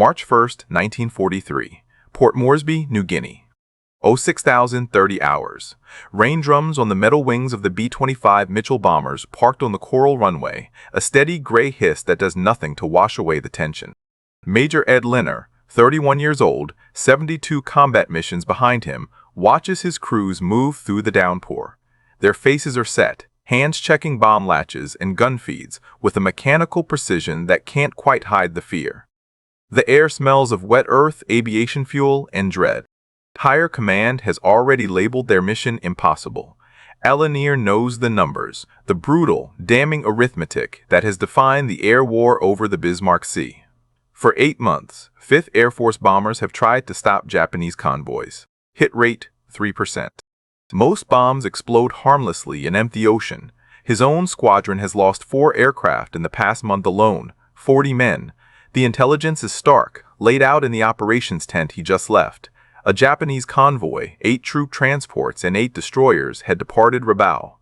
March 1, 1943. Port Moresby, New Guinea. 06,030 hours. Rain drums on the metal wings of the B-25 Mitchell bombers parked on the coral runway, a steady gray hiss that does nothing to wash away the tension. Major Ed Linner, 31 years old, 72 combat missions behind him, watches his crews move through the downpour. Their faces are set, hands checking bomb latches and gun feeds with a mechanical precision that can't quite hide the fear. The air smells of wet earth, aviation fuel, and dread. Higher command has already labeled their mission impossible. Lanier knows the numbers, the brutal, damning arithmetic that has defined the air war over the Bismarck Sea. For 8 months, 5th Air Force bombers have tried to stop Japanese convoys. Hit rate 3%. Most bombs explode harmlessly in empty ocean. His own squadron has lost 4 aircraft in the past month alone, 40 men. The intelligence is stark, laid out in the operations tent he just left. A Japanese convoy, 8 troop transports, and 8 destroyers had departed Rabaul.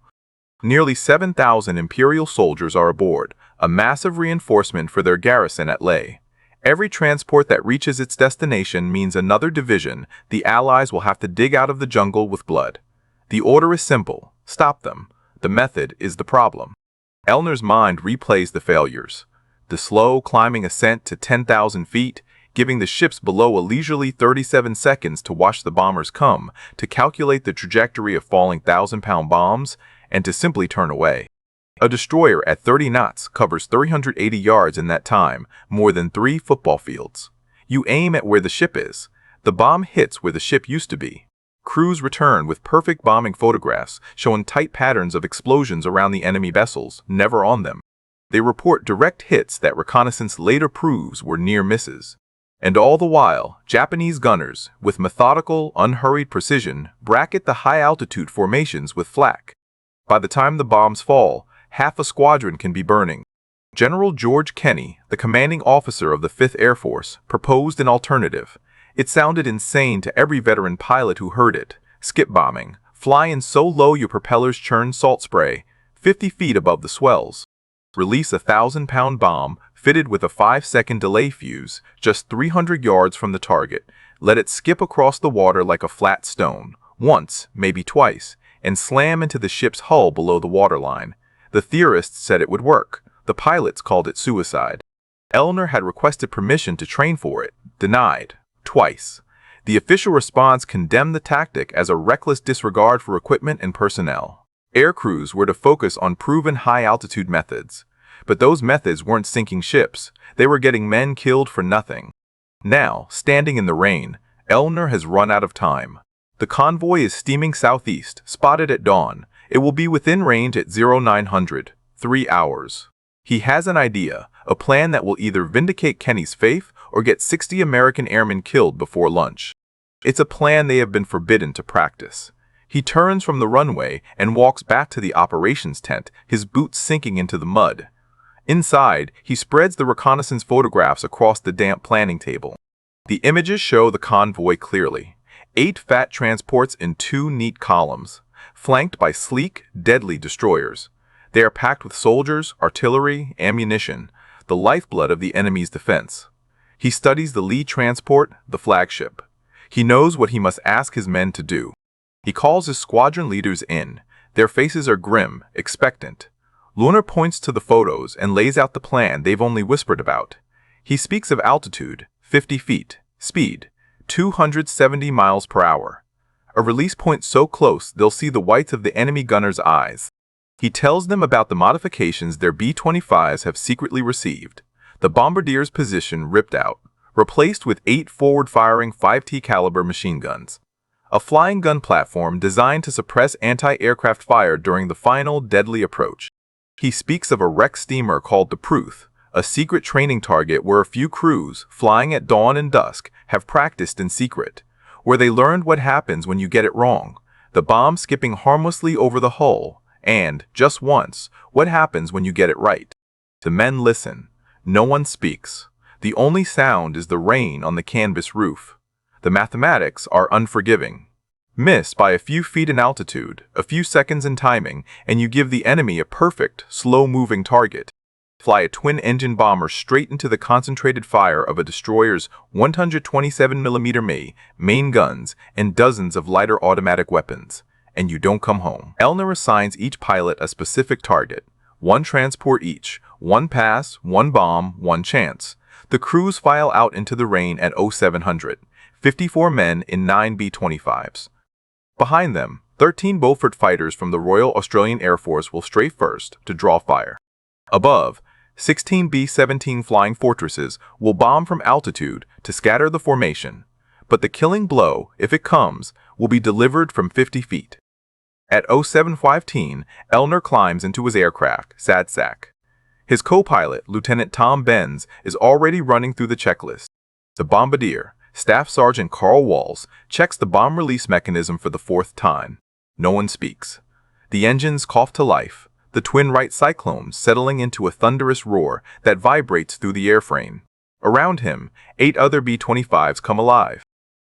Nearly 7,000 Imperial soldiers are aboard, a massive reinforcement for their garrison at Leh. Every transport that reaches its destination means another division the Allies will have to dig out of the jungle with blood. The order is simple: stop them. The method is the problem. Elner's mind replays the failures. The slow, climbing ascent to 10,000 feet, giving the ships below a leisurely 37 seconds to watch the bombers come, to calculate the trajectory of falling 1,000-pound bombs, and to simply turn away. A destroyer at 30 knots covers 380 yards in that time, more than 3 football fields. You aim at where the ship is. The bomb hits where the ship used to be. Crews return with perfect bombing photographs showing tight patterns of explosions around the enemy vessels, never on them. They report direct hits that reconnaissance later proves were near misses. And all the while, Japanese gunners, with methodical, unhurried precision, bracket the high-altitude formations with flak. By the time the bombs fall, half a squadron can be burning. General George Kenney, the commanding officer of the 5th Air Force, proposed an alternative. It sounded insane to every veteran pilot who heard it. Skip bombing, flying so low your propellers churn salt spray, 50 feet above the swells. Release a 1,000-pound bomb, fitted with a 5-second delay fuse, just 300 yards from the target. Let it skip across the water like a flat stone, once, maybe twice, and slam into the ship's hull below the waterline. The theorists said it would work. The pilots called it suicide. Elner had requested permission to train for it, denied, twice. The official response condemned the tactic as a reckless disregard for equipment and personnel. Air crews were to focus on proven high-altitude methods. But those methods weren't sinking ships. They were getting men killed for nothing. Now, standing in the rain, Elner has run out of time. The convoy is steaming southeast, spotted at dawn. It will be within range at 0900, 3 hours. He has an idea, a plan that will either vindicate Kenney's faith or get 60 American airmen killed before lunch. It's a plan they have been forbidden to practice. He turns from the runway and walks back to the operations tent, his boots sinking into the mud. Inside, he spreads the reconnaissance photographs across the damp planning table. The images show the convoy clearly. 8 fat transports in 2 neat columns, flanked by sleek, deadly destroyers. They are packed with soldiers, artillery, ammunition, the lifeblood of the enemy's defense. He studies the lead transport, the flagship. He knows what he must ask his men to do. He calls his squadron leaders in. Their faces are grim, expectant. Lunar points to the photos and lays out the plan they've only whispered about. He speaks of altitude, 50 feet, speed, 270 miles per hour. A release point so close they'll see the whites of the enemy gunners' eyes. He tells them about the modifications their B-25s have secretly received. The bombardier's position ripped out, replaced with 8 forward-firing 5T caliber machine guns. A flying gun platform designed to suppress anti-aircraft fire during the final deadly approach. He speaks of a wrecked steamer called the Pruth, a secret training target where a few crews, flying at dawn and dusk, have practiced in secret, where they learned what happens when you get it wrong, the bomb skipping harmlessly over the hull, and, just once, what happens when you get it right. The men listen. No one speaks. The only sound is the rain on the canvas roof. The mathematics are unforgiving. Miss by a few feet in altitude, a few seconds in timing, and you give the enemy a perfect, slow-moving target. fly a twin-engine bomber straight into the concentrated fire of a destroyer's 127mm main guns and dozens of lighter automatic weapons, and you don't come home. Elner assigns each pilot a specific target, one transport each, one pass, one bomb, one chance. The crews file out into the rain at 0700, 54 men in 9 B-25s. Behind them, 13 Beaufort fighters from the Royal Australian Air Force will strafe first to draw fire. Above, 16 B-17 Flying Fortresses will bomb from altitude to scatter the formation, but the killing blow, if it comes, will be delivered from 50 feet. At 0715, Elner climbs into his aircraft, SADSAC. His co-pilot, Lieutenant Tom Benz, is already running through the checklist. The bombardier, Staff Sergeant Carl Walls, checks the bomb release mechanism for the 4th time. No one speaks. The engines cough to life, the twin Wright Cyclones settling into a thunderous roar that vibrates through the airframe. Around him, 8 other B-25s come alive.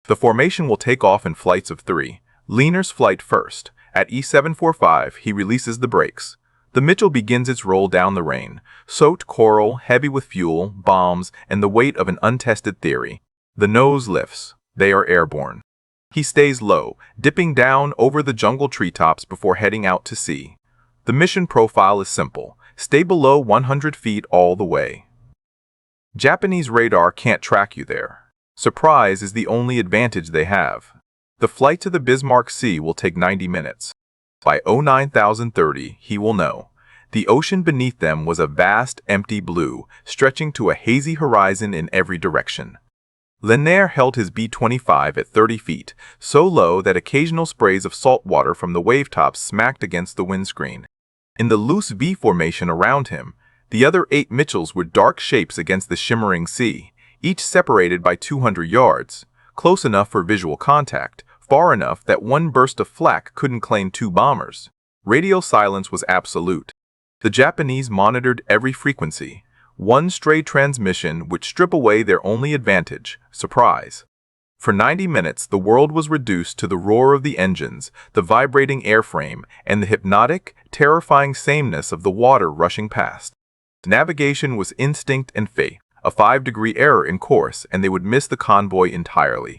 The formation will take off in flights of 3. Leaner's flight first. At E-745, he releases the brakes. The Mitchell begins its roll down the rain, soaked coral, heavy with fuel, bombs, and the weight of an untested theory. The nose lifts. They are airborne. He stays low, dipping down over the jungle treetops before heading out to sea. The mission profile is simple. Stay below 100 feet all the way. Japanese radar can't track you there. Surprise is the only advantage they have. The flight to the Bismarck Sea will take 90 minutes. By 09,030, he will know. The ocean beneath them was a vast, empty blue, stretching to a hazy horizon in every direction. Lanier held his B-25 at 30 feet, so low that occasional sprays of salt water from the wavetops smacked against the windscreen. In the loose V formation around him, the other 8 Mitchells were dark shapes against the shimmering sea, each separated by 200 yards, close enough for visual contact, far enough that one burst of flak couldn't claim 2 bombers. Radio silence was absolute. The Japanese monitored every frequency, one stray transmission would strip away their only advantage, surprise. For 90 minutes, the world was reduced to the roar of the engines, the vibrating airframe, and the hypnotic, terrifying sameness of the water rushing past. Navigation was instinct and fate. A 5-degree error in course, and they would miss the convoy entirely.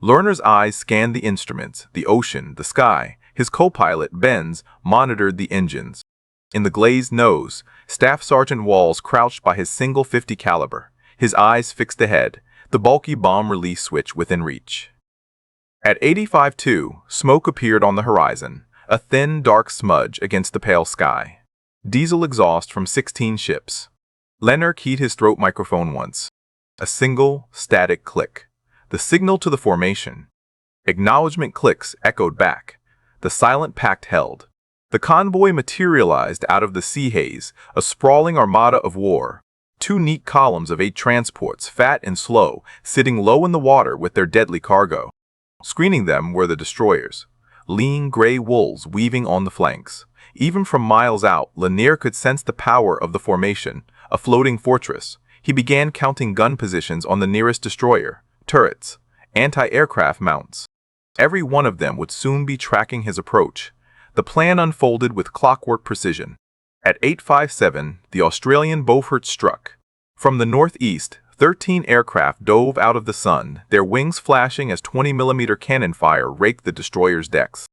Lerner's eyes scanned the instruments, the ocean, the sky. His co-pilot, Benz, monitored the engines. In the glazed nose, Staff Sergeant Walls crouched by his single .50 caliber, his eyes fixed ahead, the bulky bomb release switch within reach. At 85-2, smoke appeared on the horizon, a thin, dark smudge against the pale sky. Diesel exhaust from 16 ships. Leonard keyed his throat microphone once. A single, static click. The signal to the formation. Acknowledgement clicks echoed back. The silent pact held. The convoy materialized out of the sea haze, a sprawling armada of war. 2 neat columns of 8 transports, fat and slow, sitting low in the water with their deadly cargo. Screening them were the destroyers. Lean gray wolves weaving on the flanks. Even from miles out, Lanier could sense the power of the formation, a floating fortress. He began counting gun positions on the nearest destroyer, turrets, anti-aircraft mounts. Every one of them would soon be tracking his approach. The plan unfolded with clockwork precision. At 8:57, the Australian Beaufort struck. From the northeast, 13 aircraft dove out of the sun, their wings flashing as 20mm cannon fire raked the destroyer's decks.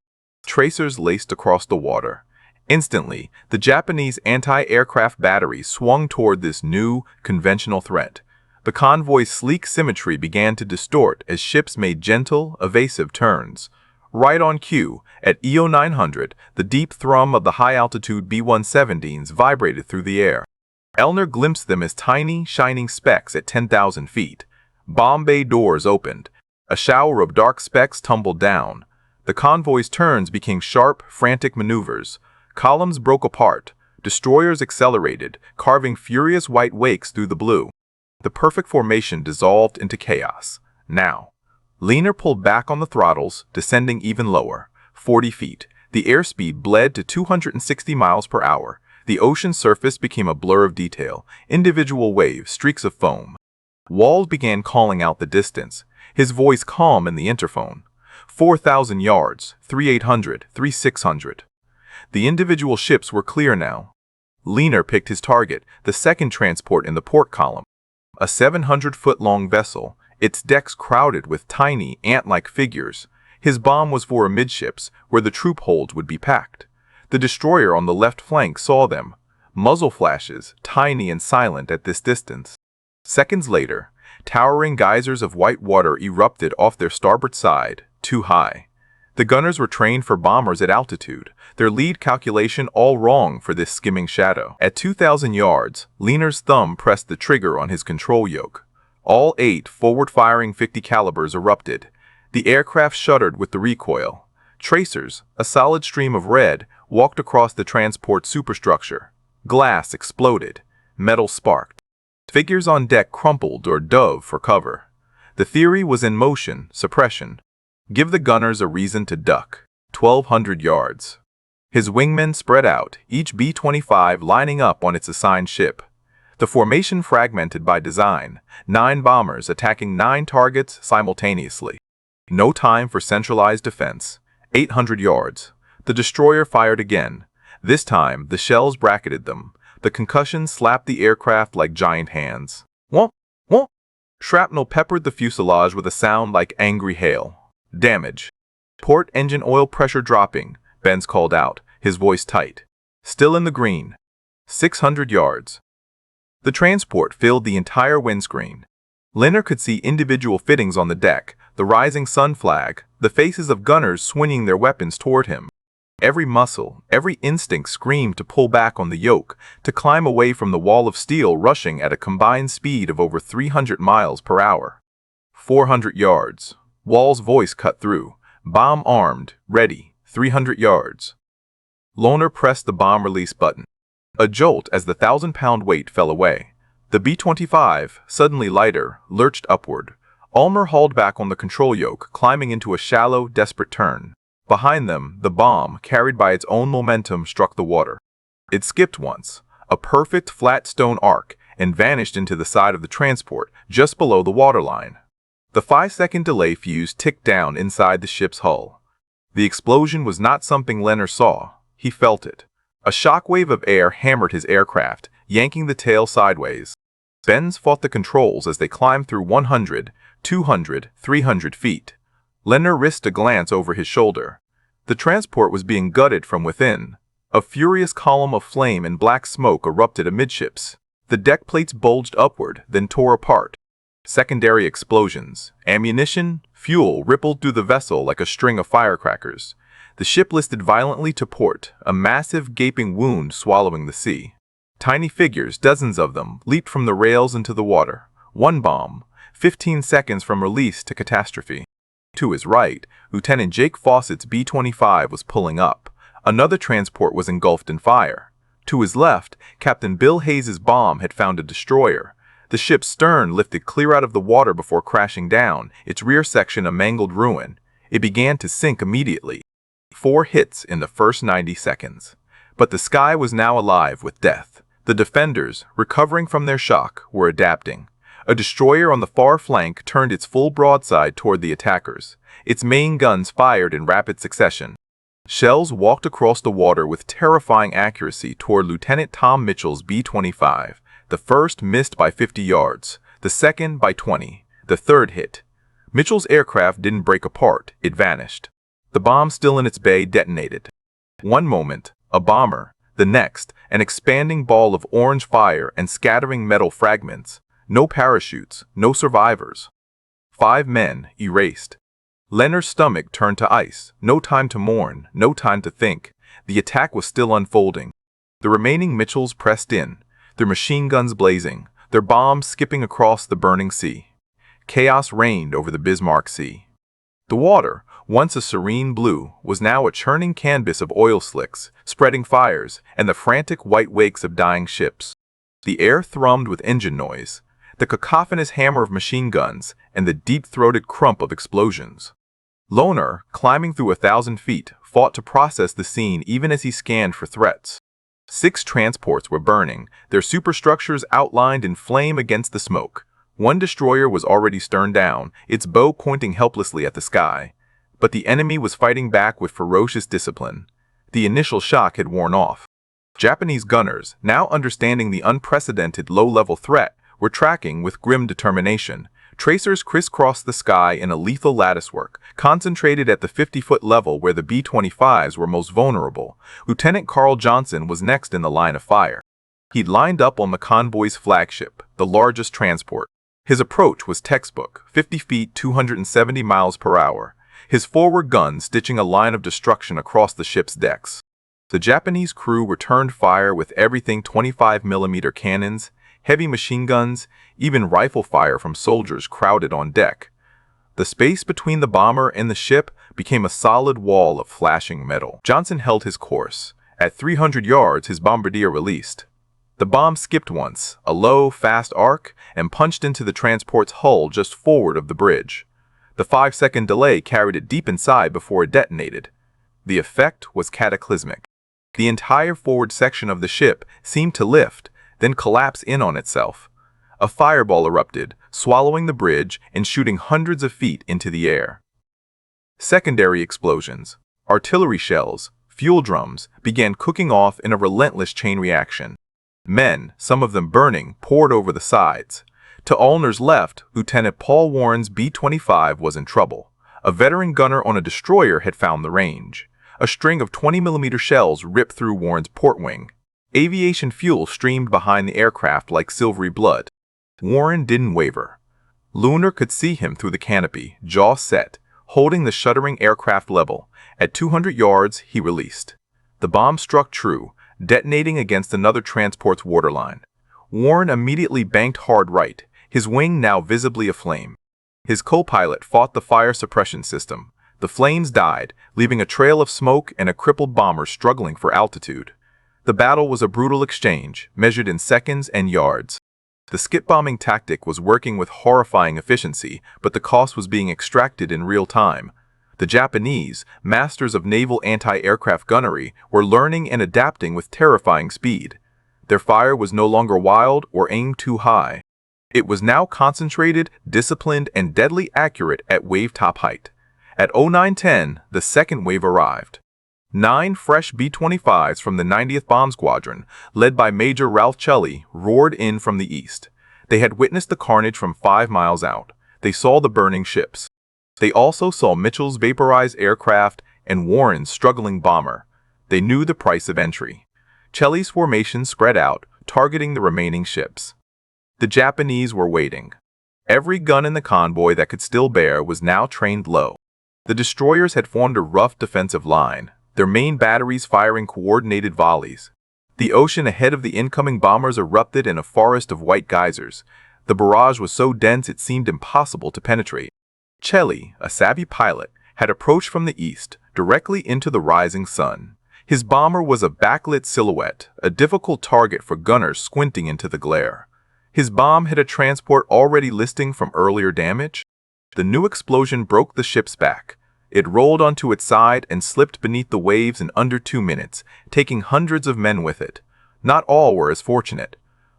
Tracers laced across the water. Instantly, the Japanese anti-aircraft batteries swung toward this new, conventional threat. The convoy's sleek symmetry began to distort as ships made gentle, evasive turns. Right on cue, at EO 900, the deep thrum of the high-altitude B-117s vibrated through the air. Elner glimpsed them as tiny, shining specks at 10,000 feet. Bomb bay doors opened. A shower of dark specks tumbled down. The convoy's turns became sharp, frantic maneuvers. Columns broke apart. Destroyers accelerated, carving furious white wakes through the blue. The perfect formation dissolved into chaos. Now, Leaner pulled back on the throttles, descending even lower, 40 feet. The airspeed bled to 260 miles per hour. The ocean surface became a blur of detail, individual waves, streaks of foam. Walls began calling out the distance, his voice calm in the interphone. 4,000 yards, 3,800, 3,600. The individual ships were clear now. Leaner picked his target, the second transport in the port column. A 700-foot-long vessel, its decks crowded with tiny, ant-like figures. His bomb was for amidships, where the troop holds would be packed. The destroyer on the left flank saw them, muzzle flashes, tiny and silent at this distance. Seconds later, towering geysers of white water erupted off their starboard side, too high. The gunners were trained for bombers at altitude, their lead calculation all wrong for this skimming shadow. At 2,000 yards, Leaner's thumb pressed the trigger on his control yoke. All 8 forward-firing 50 calibers erupted. The aircraft shuddered with the recoil. Tracers, a solid stream of red, walked across the transport superstructure. Glass exploded. Metal sparked. Figures on deck crumpled or dove for cover. The theory was in motion, suppression. Give the gunners a reason to duck. 1,200 yards. His wingmen spread out, each B-25 lining up on its assigned ship. The formation fragmented by design, 9 bombers attacking 9 targets simultaneously. No time for centralized defense. 800 yards. The destroyer fired again. This time, the shells bracketed them. The concussion slapped the aircraft like giant hands. Womp, womp. Shrapnel peppered the fuselage with a sound like angry hail. Damage. Port engine oil pressure dropping, Benz called out, his voice tight. Still in the green. 600 yards. The transport filled the entire windscreen. Leonard could see individual fittings on the deck, the rising sun flag, the faces of gunners swinging their weapons toward him. Every muscle, every instinct screamed to pull back on the yoke, to climb away from the wall of steel rushing at a combined speed of over 300 miles per hour. 400 yards. Wall's voice cut through. Bomb armed, ready, 300 yards. Lohner pressed the bomb release button. A jolt as the 1,000-pound weight fell away. The B-25, suddenly lighter, lurched upward. Ulmer hauled back on the control yoke, climbing into a shallow, desperate turn. Behind them, the bomb, carried by its own momentum, struck the water. It skipped once, a perfect flat stone arc, and vanished into the side of the transport, just below the waterline. The 5-second delay fuse ticked down inside the ship's hull. The explosion was not something Leonard saw. He felt it. A shockwave of air hammered his aircraft, yanking the tail sideways. Benz fought the controls as they climbed through 100, 200, 300 feet. Leonard risked a glance over his shoulder. The transport was being gutted from within. A furious column of flame and black smoke erupted amidships. The deck plates bulged upward, then tore apart. Secondary explosions, ammunition, fuel rippled through the vessel like a string of firecrackers. The ship listed violently to port, a massive gaping wound swallowing the sea. Tiny figures, dozens of them, leaped from the rails into the water. One bomb, 15 seconds from release to catastrophe. To his right, Lieutenant Jake Fawcett's B-25 was pulling up. Another transport was engulfed in fire. To his left, Captain Bill Hayes's bomb had found a destroyer. The ship's stern lifted clear out of the water before crashing down, its rear section a mangled ruin. It began to sink immediately. 4 hits in the first 90 seconds. But the sky was now alive with death. The defenders, recovering from their shock, were adapting. A destroyer on the far flank turned its full broadside toward the attackers. Its main guns fired in rapid succession. Shells walked across the water with terrifying accuracy toward Lieutenant Tom Mitchell's B-25. The first missed by 50 yards, the second by 20, the third hit. Mitchell's aircraft didn't break apart, it vanished. The bomb still in its bay detonated. One moment, a bomber, the next, an expanding ball of orange fire and scattering metal fragments. No parachutes, no survivors. 5 men, erased. Leonard's stomach turned to ice. No time to mourn, no time to think. The attack was still unfolding. The remaining Mitchells pressed in, their machine guns blazing, their bombs skipping across the burning sea. Chaos reigned over the Bismarck Sea. The water, once a serene blue, was now a churning canvas of oil slicks, spreading fires, and the frantic white wakes of dying ships. The air thrummed with engine noise, the cacophonous hammer of machine guns, and the deep-throated crump of explosions. Lohner, climbing through 1,000 feet, fought to process the scene even as he scanned for threats. 6 transports were burning, their superstructures outlined in flame against the smoke. One destroyer was already stern down, its bow pointing helplessly at the sky. But the enemy was fighting back with ferocious discipline. The initial shock had worn off. Japanese gunners, now understanding the unprecedented low-level threat, were tracking with grim determination. Tracers crisscrossed the sky in a lethal latticework, concentrated at the 50-foot level where the B-25s were most vulnerable. Lieutenant Carl Johnson was next in the line of fire. He'd lined up on the convoy's flagship, the largest transport. His approach was textbook, 50 feet, 270 miles per hour, his forward gun stitching a line of destruction across the ship's decks. The Japanese crew returned fire with everything 25mm cannons, heavy machine guns, even rifle fire from soldiers crowded on deck. The space between the bomber and the ship became a solid wall of flashing metal. Johnson held his course. At 300 yards, his bombardier released. The bomb skipped once, a low, fast arc, and punched into the transport's hull just forward of the bridge. The 5-second delay carried it deep inside before it detonated. The effect was cataclysmic. The entire forward section of the ship seemed to lift, then collapse in on itself. A fireball erupted, swallowing the bridge and shooting hundreds of feet into the air. Secondary explosions, artillery shells, fuel drums, began cooking off in a relentless chain reaction. Men, some of them burning, poured over the sides. To Ulner's left, Lieutenant Paul Warren's B-25 was in trouble. A veteran gunner on a destroyer had found the range. A string of 20mm shells ripped through Warren's port wing. Aviation fuel streamed behind the aircraft like silvery blood. Warren didn't waver. Lunar could see him through the canopy, jaw set, holding the shuddering aircraft level. At 200 yards, he released. The bomb struck true, detonating against another transport's waterline. Warren immediately banked hard right, his wing now visibly aflame. His co-pilot fought the fire suppression system. The flames died, leaving a trail of smoke and a crippled bomber struggling for altitude. The battle was a brutal exchange, measured in seconds and yards. The skip bombing tactic was working with horrifying efficiency, but the cost was being extracted in real time. The Japanese, masters of naval anti-aircraft gunnery, were learning and adapting with terrifying speed. Their fire was no longer wild or aimed too high. It was now concentrated, disciplined, and deadly accurate at wave-top height. At 09:10, the second wave arrived. 9 fresh B-25s from the 90th Bomb Squadron, led by Major Ralph Chelly, roared in from the east. They had witnessed the carnage from 5 miles out. They saw the burning ships. They also saw Mitchell's vaporized aircraft and Warren's struggling bomber. They knew the price of entry. Chelly's formation spread out, targeting the remaining ships. The Japanese were waiting. Every gun in the convoy that could still bear was now trained low. The destroyers had formed a rough defensive line, their main batteries firing coordinated volleys. The ocean ahead of the incoming bombers erupted in a forest of white geysers. The barrage was so dense it seemed impossible to penetrate. Chelly, a savvy pilot, had approached from the east, directly into the rising sun. His bomber was a backlit silhouette, a difficult target for gunners squinting into the glare. His bomb hit a transport already listing from earlier damage. The new explosion broke the ship's back. It rolled onto its side and slipped beneath the waves in under 2 minutes, taking hundreds of men with it. Not all were as fortunate.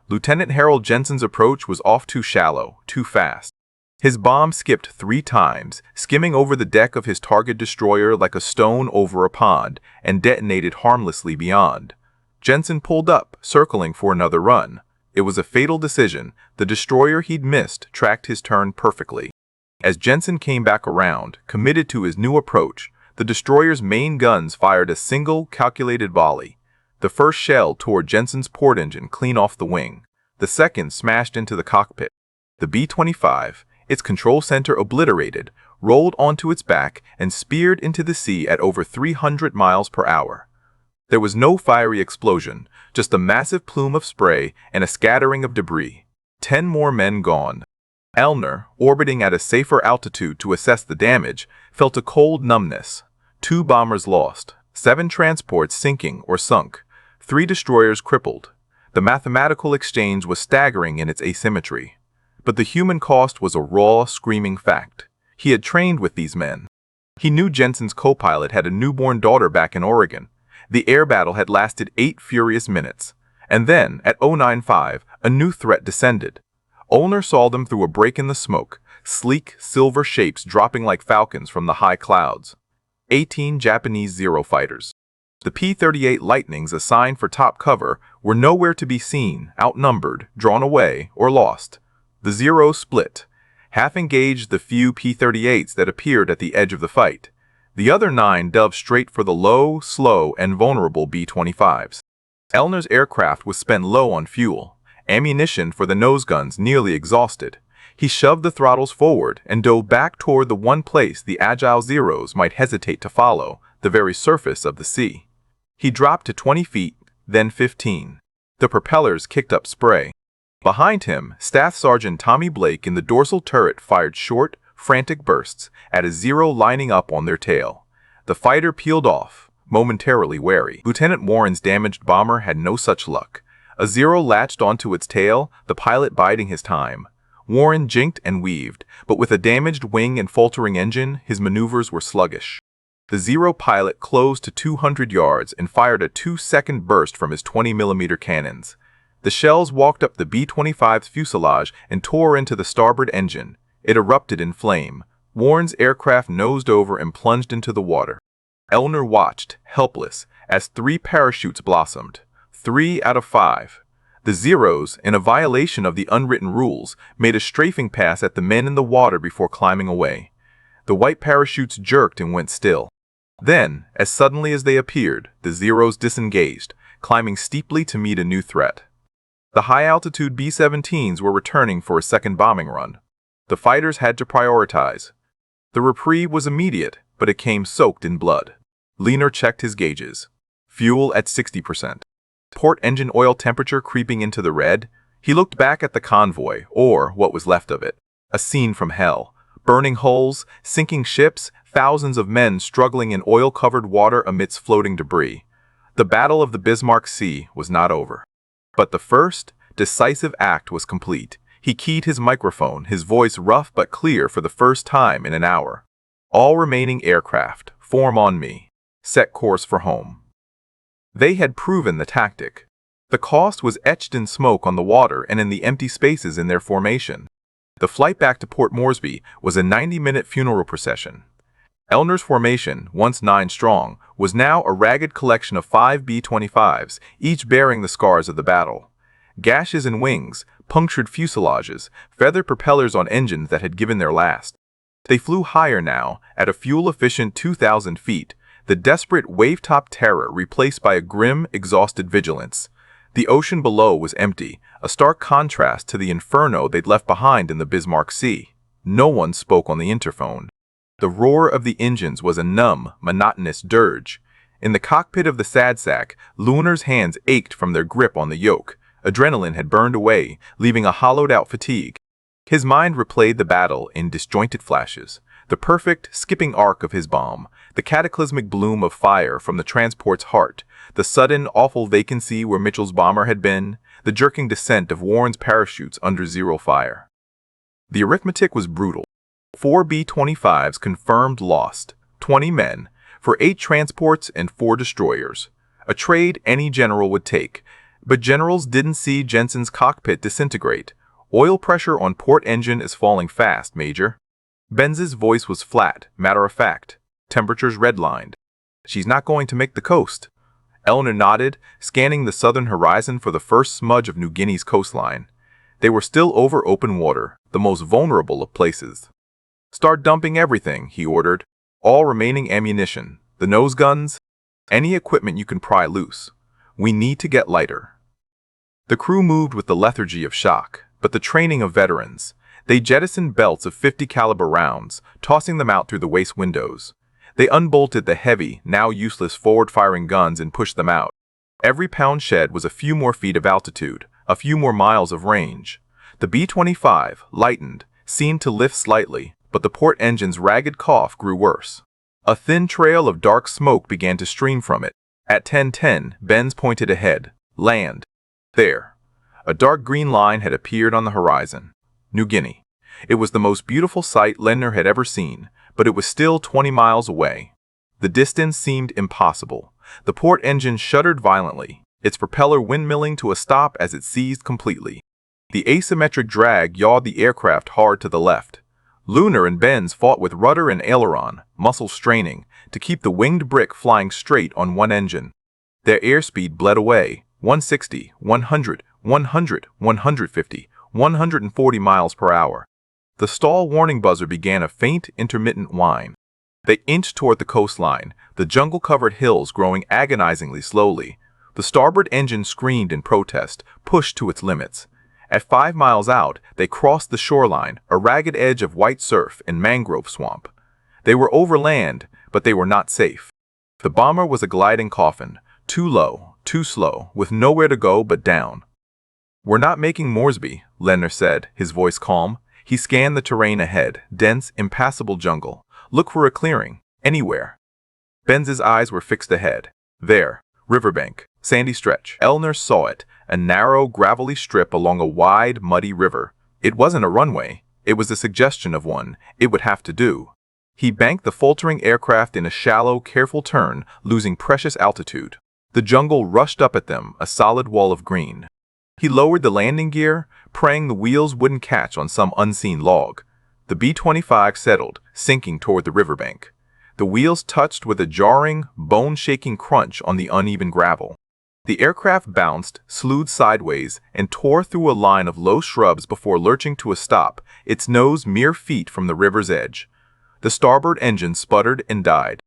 Lieutenant Harold Jensen's approach was off too shallow, too fast. His bomb skipped 3 times, skimming over the deck of his target destroyer like a stone over a pond, and detonated harmlessly beyond. Jensen pulled up, circling for another run. It was a fatal decision. The destroyer he'd missed tracked his turn perfectly. As Jensen came back around, committed to his new approach, the destroyer's main guns fired a single, calculated volley. The first shell tore Jensen's port engine clean off the wing. The second smashed into the cockpit. The B-25, its control center obliterated, rolled onto its back and speared into the sea at over 300 miles per hour. There was no fiery explosion, just a massive plume of spray and a scattering of debris. 10 more men gone. Ulner, orbiting at a safer altitude to assess the damage, felt a cold numbness. 2 bombers lost, 7 transports sinking or sunk, 3 destroyers crippled. The mathematical exchange was staggering in its asymmetry. But the human cost was a raw, screaming fact. He had trained with these men. He knew Jensen's co-pilot had a newborn daughter back in Oregon. The air battle had lasted 8 furious minutes. And then, at 09:05, a new threat descended. Ulner saw them through a break in the smoke, sleek, silver shapes dropping like falcons from the high clouds. 18 Japanese Zero fighters. The P-38 Lightnings assigned for top cover were nowhere to be seen, outnumbered, drawn away, or lost. The Zeros split. Half engaged the few P-38s that appeared at the edge of the fight. The other 9 dove straight for the low, slow, and vulnerable B-25s. Elner's aircraft was spent low on fuel, ammunition for the nose guns nearly exhausted. He shoved the throttles forward and dove back toward the one place the agile Zeros might hesitate to follow, the very surface of the sea. He dropped to 20 feet, then 15. The propellers kicked up spray. Behind him, Staff Sergeant Tommy Blake in the dorsal turret fired short, frantic bursts at a Zero lining up on their tail. The fighter peeled off, momentarily wary. Lieutenant Warren's damaged bomber had no such luck. A Zero latched onto its tail, the pilot biding his time. Warren jinked and weaved, but with a damaged wing and faltering engine, his maneuvers were sluggish. The Zero pilot closed to 200 yards and fired a 2-second burst from his 20mm cannons. The shells walked up the B-25's fuselage and tore into the starboard engine. It erupted in flame. Warren's aircraft nosed over and plunged into the water. Elner watched, helpless, as 3 parachutes blossomed. 3 out of 5. The Zeros, in a violation of the unwritten rules, made a strafing pass at the men in the water before climbing away. The white parachutes jerked and went still. Then, as suddenly as they appeared, the Zeros disengaged, climbing steeply to meet a new threat. The high-altitude B-17s were returning for a second bombing run. The fighters had to prioritize. The reprieve was immediate, but it came soaked in blood. Leaner checked his gauges. Fuel at 60%. Port engine oil temperature creeping into the red. He looked back at the convoy, or what was left of it. A scene from hell. Burning hulls, sinking ships, thousands of men struggling in oil-covered water amidst floating debris. The Battle of the Bismarck Sea was not over. But the first, decisive act was complete. He keyed his microphone, his voice rough but clear for the first time in an hour. All remaining aircraft, form on me. Set course for home. They had proven the tactic. The cost was etched in smoke on the water and in the empty spaces in their formation. The flight back to Port Moresby was a 90-minute funeral procession. Elner's formation, once 9 strong, was now a ragged collection of 5 B-25s, each bearing the scars of the battle. Gashes in wings, punctured fuselages, feathered propellers on engines that had given their last. They flew higher now, at a fuel-efficient 2,000 feet, the desperate wave-top terror replaced by a grim, exhausted vigilance. The ocean below was empty, a stark contrast to the inferno they'd left behind in the Bismarck Sea. No one spoke on the interphone. The roar of the engines was a numb, monotonous dirge. In the cockpit of the Sadsack, Luner's hands ached from their grip on the yoke. Adrenaline had burned away, leaving a hollowed-out fatigue. His mind replayed the battle in disjointed flashes. The perfect, skipping arc of his bomb, the cataclysmic bloom of fire from the transport's heart, the sudden, awful vacancy where Mitchell's bomber had been, the jerking descent of Warren's parachutes under Zero fire. The arithmetic was brutal. 4 B-25s confirmed lost, 20 men, for 8 transports and 4 destroyers. A trade any general would take, but generals didn't see Jensen's cockpit disintegrate. Oil pressure on port engine is falling fast, Major. Benz's voice was flat, matter-of-fact. Temperatures redlined. She's not going to make the coast. Elner nodded, scanning the southern horizon for the first smudge of New Guinea's coastline. They were still over open water, the most vulnerable of places. Start dumping everything, he ordered. All remaining ammunition, the nose guns, any equipment you can pry loose. We need to get lighter. The crew moved with the lethargy of shock, but the training of veterans. They jettisoned belts of 50 caliber rounds, tossing them out through the waist windows. They unbolted the heavy, now useless forward-firing guns and pushed them out. Every pound shed was a few more feet of altitude, a few more miles of range. The B-25, lightened, seemed to lift slightly, but the port engine's ragged cough grew worse. A thin trail of dark smoke began to stream from it. At 10:10, Benz pointed ahead. Land. There. A dark green line had appeared on the horizon. New Guinea. It was the most beautiful sight Lendner had ever seen, but it was still 20 miles away. The distance seemed impossible. The port engine shuddered violently, its propeller windmilling to a stop as it seized completely. The asymmetric drag yawed the aircraft hard to the left. Lunar and Benz fought with rudder and aileron, muscles straining, to keep the winged brick flying straight on one engine. Their airspeed bled away, 160, 100, 100, 150, 140 miles per hour. The stall warning buzzer began a faint, intermittent whine. They inched toward the coastline, the jungle-covered hills growing agonizingly slowly. The starboard engine screamed in protest, pushed to its limits. At 5 miles out, they crossed the shoreline, a ragged edge of white surf and mangrove swamp. They were over land, but they were not safe. The bomber was a gliding coffin, too low, too slow, with nowhere to go but down. "We're not making Moresby," Leonard said, his voice calm. He scanned the terrain ahead, dense, impassable jungle. "Look for a clearing, anywhere." Benz's eyes were fixed ahead. There, riverbank, sandy stretch. Elner saw it, a narrow, gravelly strip along a wide, muddy river. It wasn't a runway. It was the suggestion of one. It would have to do. He banked the faltering aircraft in a shallow, careful turn, losing precious altitude. The jungle rushed up at them, a solid wall of green. He lowered the landing gear, praying the wheels wouldn't catch on some unseen log. The B-25 settled, sinking toward the riverbank. The wheels touched with a jarring, bone-shaking crunch on the uneven gravel. The aircraft bounced, slewed sideways, and tore through a line of low shrubs before lurching to a stop, its nose mere feet from the river's edge. The starboard engine sputtered and died.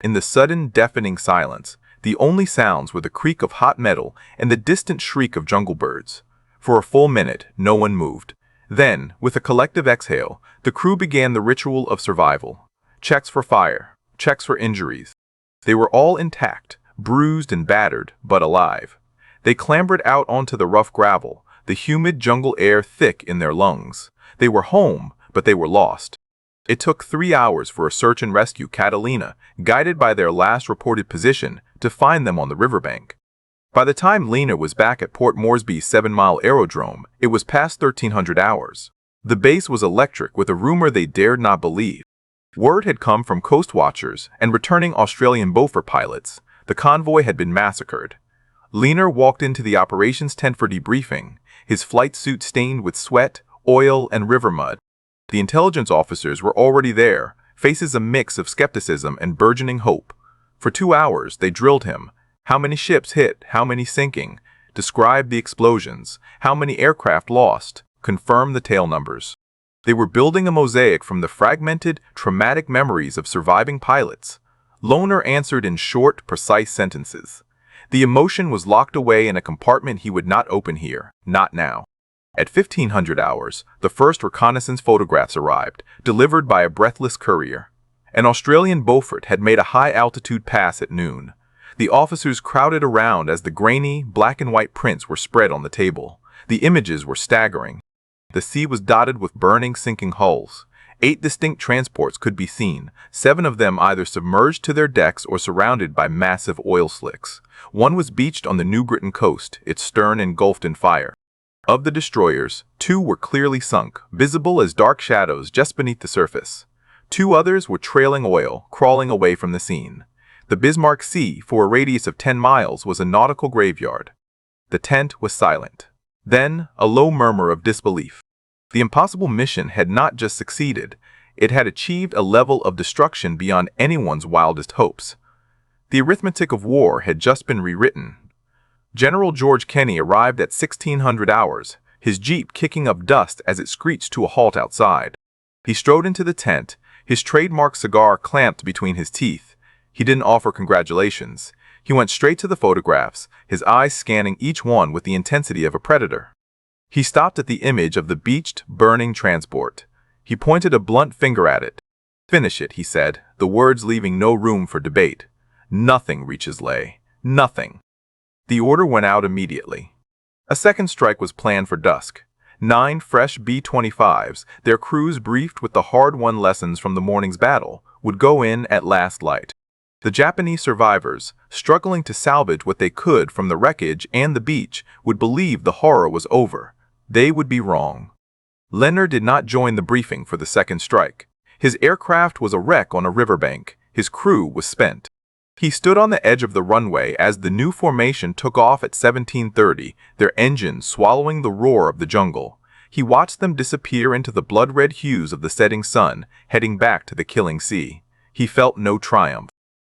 In the sudden, deafening silence, the only sounds were the creak of hot metal and the distant shriek of jungle birds. For a full minute, no one moved. Then, with a collective exhale, the crew began the ritual of survival. Checks for fire, checks for injuries. They were all intact, bruised and battered, but alive. They clambered out onto the rough gravel, the humid jungle air thick in their lungs. They were home, but they were lost. It took 3 hours for a search and rescue Catalina, guided by their last reported position, to find them on the riverbank. By the time Lena was back at Port Moresby's 7-mile aerodrome, it was past 1300 hours. The base was electric with a rumor they dared not believe. Word had come from coast watchers and returning Australian Beaufort pilots. The convoy had been massacred. Lena walked into the operations tent for debriefing, his flight suit stained with sweat, oil, and river mud. The intelligence officers were already there, faces a mix of skepticism and burgeoning hope. For 2 hours, they drilled him. How many ships hit, how many sinking, described the explosions, how many aircraft lost, confirmed the tail numbers. They were building a mosaic from the fragmented, traumatic memories of surviving pilots. Loner answered in short, precise sentences. The emotion was locked away in a compartment he would not open here, not now. At 1500 hours, the first reconnaissance photographs arrived, delivered by a breathless courier. An Australian Beaufort had made a high-altitude pass at noon. The officers crowded around as the grainy, black-and-white prints were spread on the table. The images were staggering. The sea was dotted with burning, sinking hulls. 8 distinct transports could be seen, 7 of them either submerged to their decks or surrounded by massive oil slicks. One was beached on the New Britain coast, its stern engulfed in fire. Of the destroyers, 2 were clearly sunk, visible as dark shadows just beneath the surface. 2 others were trailing oil, crawling away from the scene. The Bismarck Sea, for a radius of 10 miles, was a nautical graveyard. The tent was silent. Then, a low murmur of disbelief. The impossible mission had not just succeeded, it had achieved a level of destruction beyond anyone's wildest hopes. The arithmetic of war had just been rewritten. General George Kenney arrived at 1600 hours, his jeep kicking up dust as it screeched to a halt outside. He strode into the tent, his trademark cigar clamped between his teeth. He didn't offer congratulations. He went straight to the photographs, his eyes scanning each one with the intensity of a predator. He stopped at the image of the beached, burning transport. He pointed a blunt finger at it. "Finish it," he said, the words leaving no room for debate. "Nothing reaches Ley. Nothing." The order went out immediately. A second strike was planned for dusk. 9 fresh B-25s, their crews briefed with the hard-won lessons from the morning's battle, would go in at last light. The Japanese survivors, struggling to salvage what they could from the wreckage and the beach, would believe the horror was over. They would be wrong. Leonard did not join the briefing for the second strike. His aircraft was a wreck on a riverbank. His crew was spent. He stood on the edge of the runway as the new formation took off at 1730, their engines swallowing the roar of the jungle. He watched them disappear into the blood-red hues of the setting sun, heading back to the killing sea. He felt no triumph,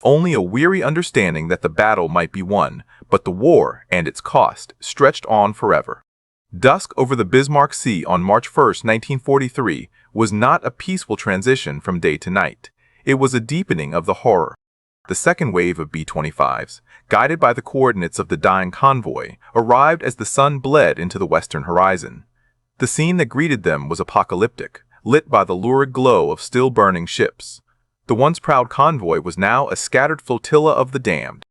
only a weary understanding that the battle might be won, but the war and its cost stretched on forever. Dusk over the Bismarck Sea on March 1, 1943, was not a peaceful transition from day to night. It was a deepening of the horror. The second wave of B-25s, guided by the coordinates of the dying convoy, arrived as the sun bled into the western horizon. The scene that greeted them was apocalyptic, lit by the lurid glow of still-burning ships. The once proud convoy was now a scattered flotilla of the damned.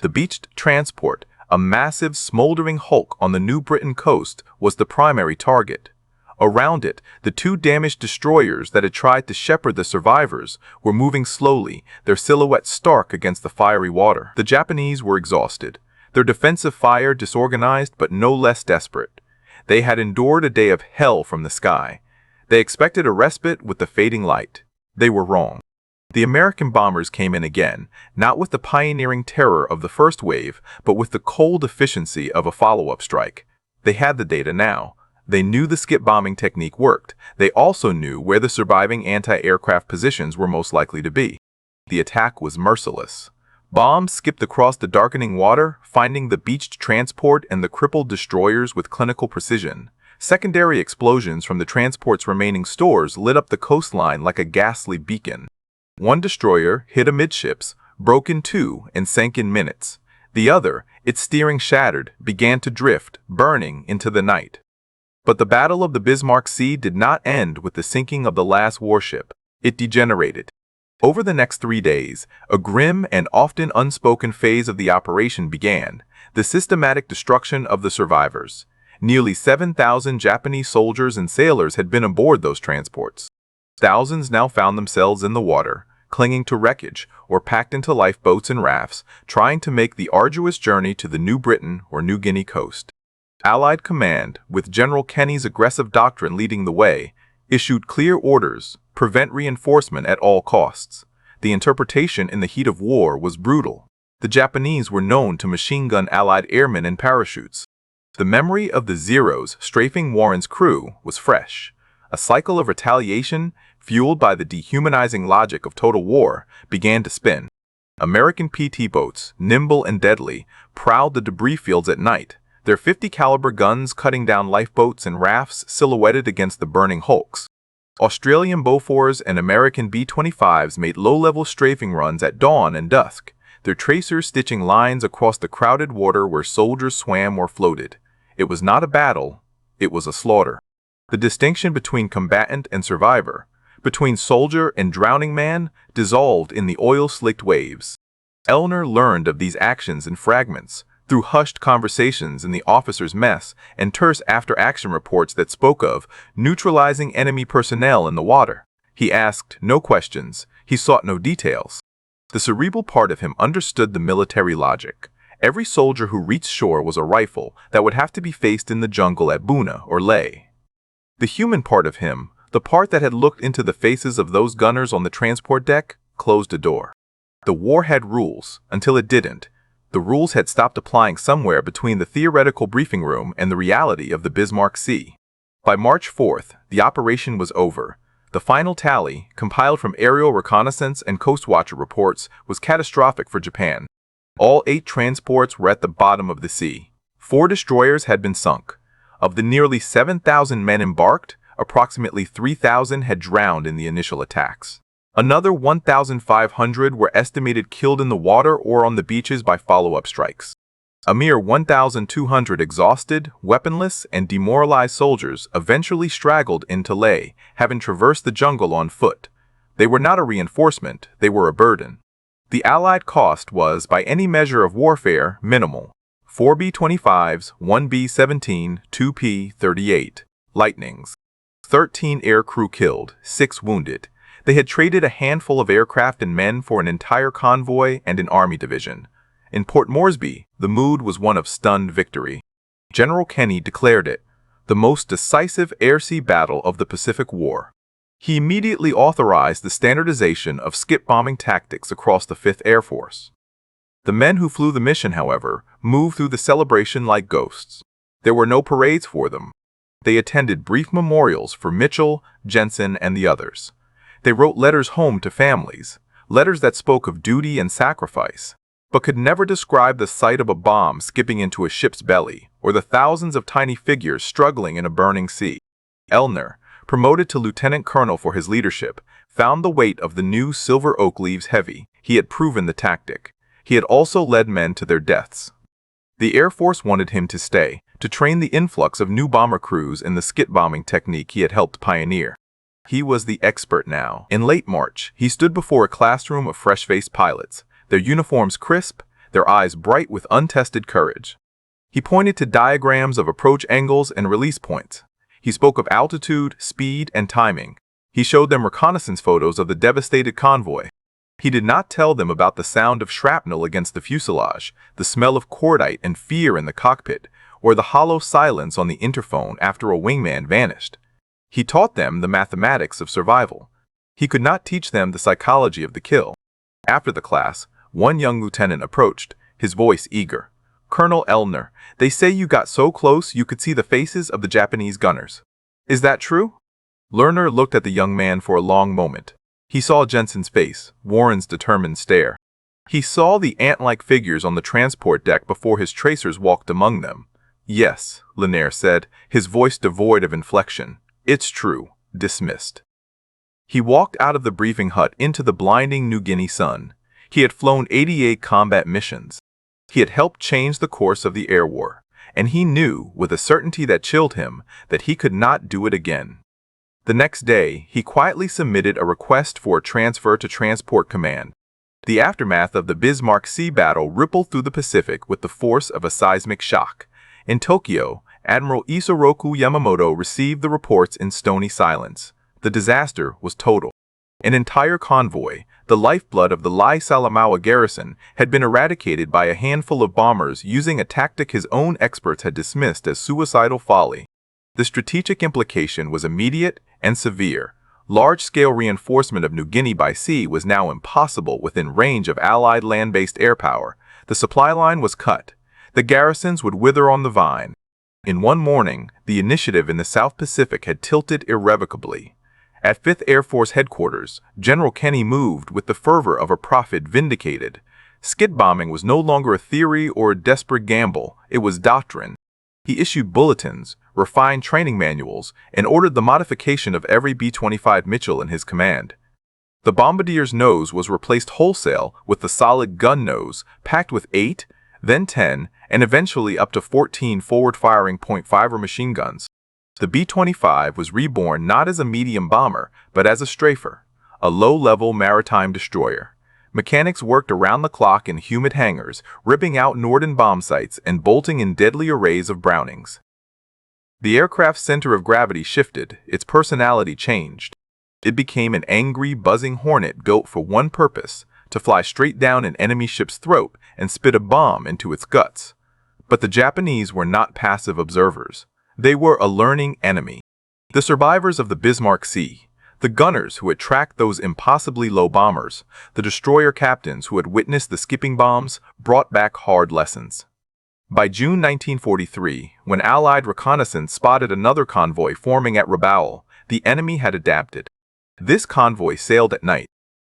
The beached transport, a massive, smoldering hulk on the New Britain coast, was the primary target. Around it, the two damaged destroyers that had tried to shepherd the survivors were moving slowly, their silhouettes stark against the fiery water. The Japanese were exhausted, their defensive fire disorganized but no less desperate. They had endured a day of hell from the sky. They expected a respite with the fading light. They were wrong. The American bombers came in again, not with the pioneering terror of the first wave, but with the cold efficiency of a follow-up strike. They had the data now. They knew the skip bombing technique worked. They also knew where the surviving anti-aircraft positions were most likely to be. The attack was merciless. Bombs skipped across the darkening water, finding the beached transport and the crippled destroyers with clinical precision. Secondary explosions from the transport's remaining stores lit up the coastline like a ghastly beacon. One destroyer, hit amidships, broke in two and sank in minutes. The other, its steering shattered, began to drift, burning into the night. But the Battle of the Bismarck Sea did not end with the sinking of the last warship. It degenerated. Over the next 3 days, a grim and often unspoken phase of the operation began, the systematic destruction of the survivors. Nearly 7,000 Japanese soldiers and sailors had been aboard those transports. Thousands now found themselves in the water, clinging to wreckage or packed into lifeboats and rafts, trying to make the arduous journey to the New Britain or New Guinea coast. Allied command, with General Kenny's aggressive doctrine leading the way, issued clear orders: prevent reinforcement at all costs. The interpretation in the heat of war was brutal. The Japanese were known to machine gun Allied airmen in parachutes. The memory of the Zeros strafing Warren's crew was fresh. A cycle of retaliation, fueled by the dehumanizing logic of total war, began to spin. American PT boats, nimble and deadly, prowled the debris fields at night, their 50-caliber guns cutting down lifeboats and rafts silhouetted against the burning hulks. Australian Bofors and American B-25s made low-level strafing runs at dawn and dusk, their tracers stitching lines across the crowded water where soldiers swam or floated. It was not a battle, it was a slaughter. The distinction between combatant and survivor, between soldier and drowning man, dissolved in the oil-slicked waves. Elner learned of these actions in fragments, through hushed conversations in the officers' mess and terse after-action reports that spoke of neutralizing enemy personnel in the water. He asked no questions, he sought no details. The cerebral part of him understood the military logic. Every soldier who reached shore was a rifle that would have to be faced in the jungle at Buna or Leh. The human part of him, the part that had looked into the faces of those gunners on the transport deck, closed a door. The war had rules, until it didn't. The rules had stopped applying somewhere between the theoretical briefing room and the reality of the Bismarck Sea. By March 4th, the operation was over. The final tally, compiled from aerial reconnaissance and Coast Watcher reports, was catastrophic for Japan. All 8 transports were at the bottom of the sea. 4 destroyers had been sunk. Of the nearly 7,000 men embarked, approximately 3,000 had drowned in the initial attacks. Another 1,500 were estimated killed in the water or on the beaches by follow-up strikes. A mere 1,200 exhausted, weaponless, and demoralized soldiers eventually straggled into Leh, having traversed the jungle on foot. They were not a reinforcement, they were a burden. The Allied cost was, by any measure of warfare, minimal. 4 B-25s, 1 B-17, 2 P-38, Lightnings. 13 air crew killed, 6 wounded. They had traded a handful of aircraft and men for an entire convoy and an army division. In Port Moresby, the mood was one of stunned victory. General Kenny declared it the most decisive air-sea battle of the Pacific War. He immediately authorized the standardization of skip bombing tactics across the 5th Air Force. The men who flew the mission, however, moved through the celebration like ghosts. There were no parades for them. They attended brief memorials for Mitchell, Jensen, and the others. They wrote letters home to families, letters that spoke of duty and sacrifice, but could never describe the sight of a bomb skipping into a ship's belly or the thousands of tiny figures struggling in a burning sea. Elner, promoted to lieutenant colonel for his leadership, found the weight of the new silver oak leaves heavy. He had proven the tactic. He had also led men to their deaths. The Air Force wanted him to stay, to train the influx of new bomber crews in the skit bombing technique he had helped pioneer. He was the expert now. In late March, he stood before a classroom of fresh-faced pilots, their uniforms crisp, their eyes bright with untested courage. He pointed to diagrams of approach angles and release points. He spoke of altitude, speed, and timing. He showed them reconnaissance photos of the devastated convoy. He did not tell them about the sound of shrapnel against the fuselage, the smell of cordite and fear in the cockpit, or the hollow silence on the interphone after a wingman vanished. He taught them the mathematics of survival. He could not teach them the psychology of the kill. After the class, one young lieutenant approached, his voice eager. "Colonel Elner, they say you got so close you could see the faces of the Japanese gunners. Is that true?" Lerner looked at the young man for a long moment. He saw Jensen's face, Warren's determined stare. He saw the ant-like figures on the transport deck before his tracers walked among them. "Yes," Lerner said, his voice devoid of inflection. "It's true." Dismissed. He walked out of the briefing hut into the blinding New Guinea sun. He had flown 88 combat missions. He had helped change the course of the air war, and he knew, with a certainty that chilled him, that he could not do it again. The next day, he quietly submitted a request for a transfer to Transport Command. The aftermath of the Bismarck Sea battle rippled through the Pacific with the force of a seismic shock. In Tokyo, Admiral Isoroku Yamamoto received the reports in stony silence. The disaster was total. An entire convoy, the lifeblood of the Lai Salamaua garrison, had been eradicated by a handful of bombers using a tactic his own experts had dismissed as suicidal folly. The strategic implication was immediate and severe. Large-scale reinforcement of New Guinea by sea was now impossible within range of Allied land-based air power. The supply line was cut. The garrisons would wither on the vine. In one morning, the initiative in the South Pacific had tilted irrevocably. At 5th Air Force Headquarters, General Kenny moved with the fervor of a prophet vindicated. Skit bombing was no longer a theory or a desperate gamble, it was doctrine. He issued bulletins, refined training manuals, and ordered the modification of every B-25 Mitchell in his command. The bombardier's nose was replaced wholesale with the solid gun nose, packed with 8, then 10, and eventually up to 14 forward-firing .5er machine guns. The B-25 was reborn not as a medium bomber, but as a strafer, a low-level maritime destroyer. Mechanics worked around the clock in humid hangars, ripping out Norden bomb sites and bolting in deadly arrays of Brownings. The aircraft's center of gravity shifted, its personality changed. It became an angry, buzzing hornet built for one purpose, to fly straight down an enemy ship's throat and spit a bomb into its guts. But the Japanese were not passive observers. They were a learning enemy. The survivors of the Bismarck Sea, the gunners who had tracked those impossibly low bombers, the destroyer captains who had witnessed the skipping bombs, brought back hard lessons. By June 1943, when Allied reconnaissance spotted another convoy forming at Rabaul, the enemy had adapted. This convoy sailed at night.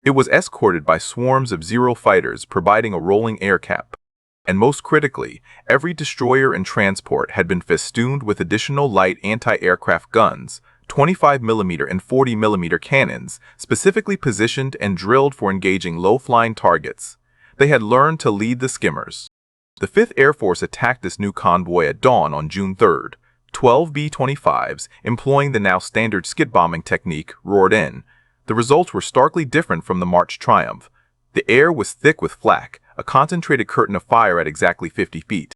It was escorted by swarms of Zero fighters providing a rolling air cap. And most critically, every destroyer and transport had been festooned with additional light anti-aircraft guns, 25mm and 40mm cannons, specifically positioned and drilled for engaging low-flying targets. They had learned to lead the skimmers. The 5th Air Force attacked this new convoy at dawn on June 3rd. 12 B-25s, employing the now standard skit bombing technique, roared in. The results were starkly different from the March triumph. The air was thick with flak, a concentrated curtain of fire at exactly 50 feet.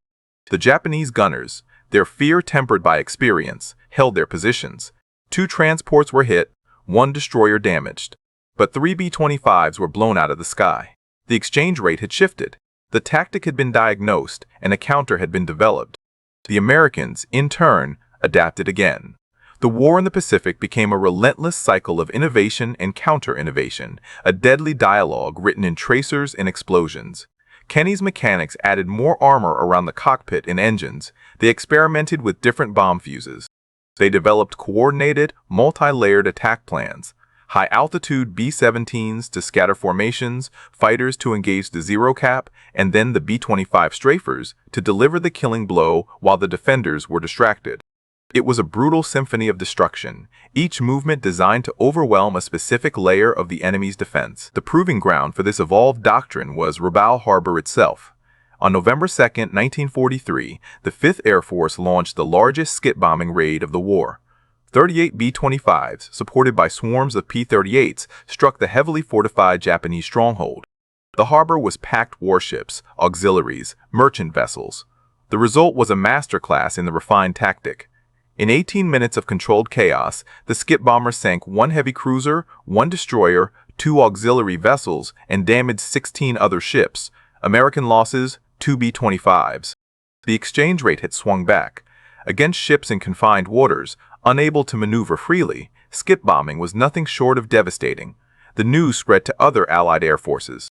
The Japanese gunners, their fear tempered by experience, held their positions. 2 transports were hit, 1 destroyer damaged. But 3 B-25s were blown out of the sky. The exchange rate had shifted. The tactic had been diagnosed, and a counter had been developed. The Americans, in turn, adapted again. The war in the Pacific became a relentless cycle of innovation and counter-innovation, a deadly dialogue written in tracers and explosions. Kenny's mechanics added more armor around the cockpit and engines. They experimented with different bomb fuses. They developed coordinated, multi-layered attack plans, high-altitude B-17s to scatter formations, fighters to engage the Zero Cap, and then the B-25 strafers to deliver the killing blow while the defenders were distracted. It was a brutal symphony of destruction, each movement designed to overwhelm a specific layer of the enemy's defense. The proving ground for this evolved doctrine was Rabaul Harbor itself. On November 2, 1943, the 5th Air Force launched the largest skip bombing raid of the war. 38 B-25s, supported by swarms of P-38s, struck the heavily fortified Japanese stronghold. The harbor was packed warships, auxiliaries, merchant vessels. The result was a masterclass in the refined tactic. In 18 minutes of controlled chaos, the skip bombers sank 1 heavy cruiser, 1 destroyer, 2 auxiliary vessels, and damaged 16 other ships. American losses, 2 B-25s. The exchange rate had swung back. Against ships in confined waters, unable to maneuver freely, skip bombing was nothing short of devastating. The news spread to other Allied air forces.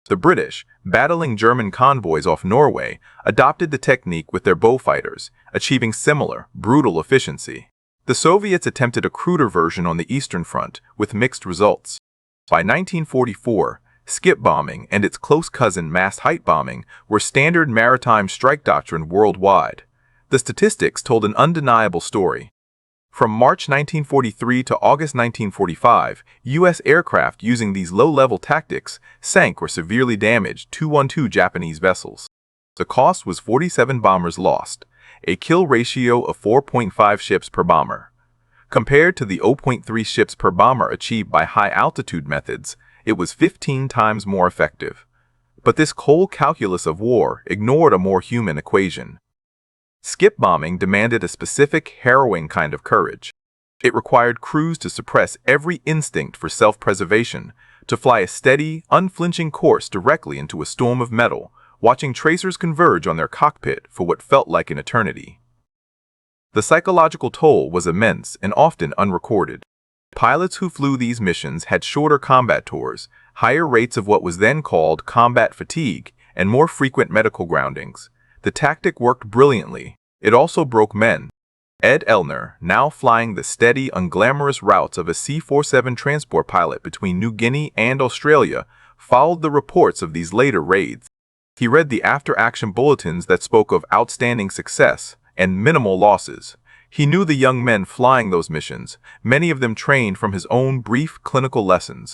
The British, battling German convoys off Norway, adopted the technique with their Beaufighters, achieving similar, brutal efficiency. The Soviets attempted a cruder version on the Eastern Front, with mixed results. By 1944, skip bombing and its close cousin mass height bombing were standard maritime strike doctrine worldwide. The statistics told an undeniable story. From March 1943 to August 1945, U.S. aircraft using these low-level tactics sank or severely damaged 212 Japanese vessels. The cost was 47 bombers lost, a kill ratio of 4.5 ships per bomber. Compared to the 0.3 ships per bomber achieved by high-altitude methods, it was 15 times more effective. But this cold calculus of war ignored a more human equation. Skip bombing demanded a specific, harrowing kind of courage. It required crews to suppress every instinct for self-preservation, to fly a steady, unflinching course directly into a storm of metal, watching tracers converge on their cockpit for what felt like an eternity. The psychological toll was immense and often unrecorded. Pilots who flew these missions had shorter combat tours, higher rates of what was then called combat fatigue, and more frequent medical groundings. The tactic worked brilliantly. It also broke men. Ed Elner, now flying the steady, unglamorous routes of a C-47 transport pilot between New Guinea and Australia, followed the reports of these later raids. He read the after-action bulletins that spoke of outstanding success and minimal losses. He knew the young men flying those missions, many of them trained from his own brief clinical lessons.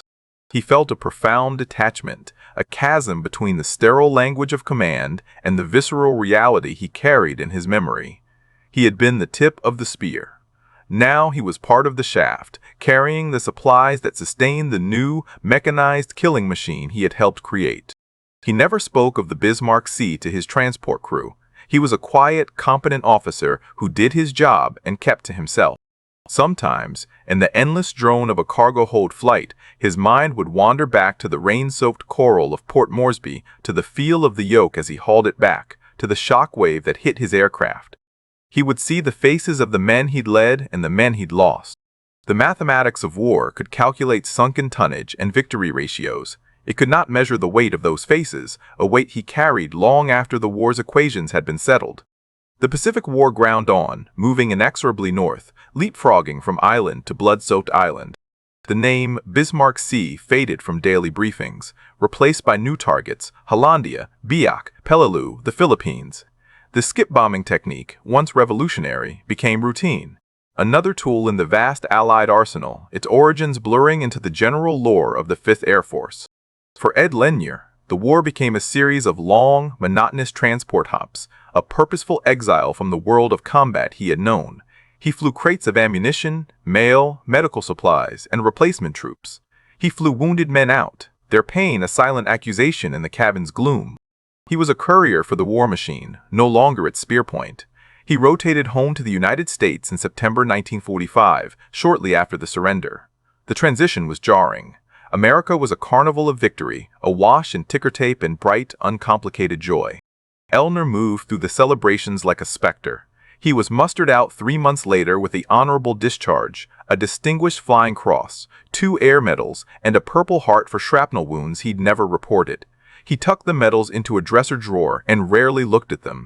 He felt a profound detachment, a chasm between the sterile language of command and the visceral reality he carried in his memory. He had been the tip of the spear. Now he was part of the shaft, carrying the supplies that sustained the new, mechanized killing machine he had helped create. He never spoke of the Bismarck Sea to his transport crew. He was a quiet, competent officer who did his job and kept to himself. Sometimes, in the endless drone of a cargo hold flight, his mind would wander back to the rain-soaked coral of Port Moresby, to the feel of the yoke as he hauled it back, to the shock wave that hit his aircraft. He would see the faces of the men he'd led and the men he'd lost. The mathematics of war could calculate sunken tonnage and victory ratios. It could not measure the weight of those faces, a weight he carried long after the war's equations had been settled. The Pacific War ground on, moving inexorably north, leapfrogging from island to blood-soaked island. The name Bismarck Sea faded from daily briefings, replaced by new targets, Hollandia, Biak, Peleliu, the Philippines. The skip bombing technique, once revolutionary, became routine. Another tool in the vast Allied arsenal, its origins blurring into the general lore of the 5th Air Force. For Ed Lenier, the war became a series of long, monotonous transport hops, a purposeful exile from the world of combat he had known. He flew crates of ammunition, mail, medical supplies, and replacement troops. He flew wounded men out, their pain a silent accusation in the cabin's gloom. He was a courier for the war machine, no longer at spear point. He rotated home to the United States in September 1945, shortly after the surrender. The transition was jarring. America was a carnival of victory, awash in ticker tape and bright, uncomplicated joy. Elner moved through the celebrations like a specter. He was mustered out 3 months later with the honorable discharge, a distinguished flying cross, 2 air medals, and a Purple Heart for shrapnel wounds he'd never reported. He tucked the medals into a dresser drawer and rarely looked at them.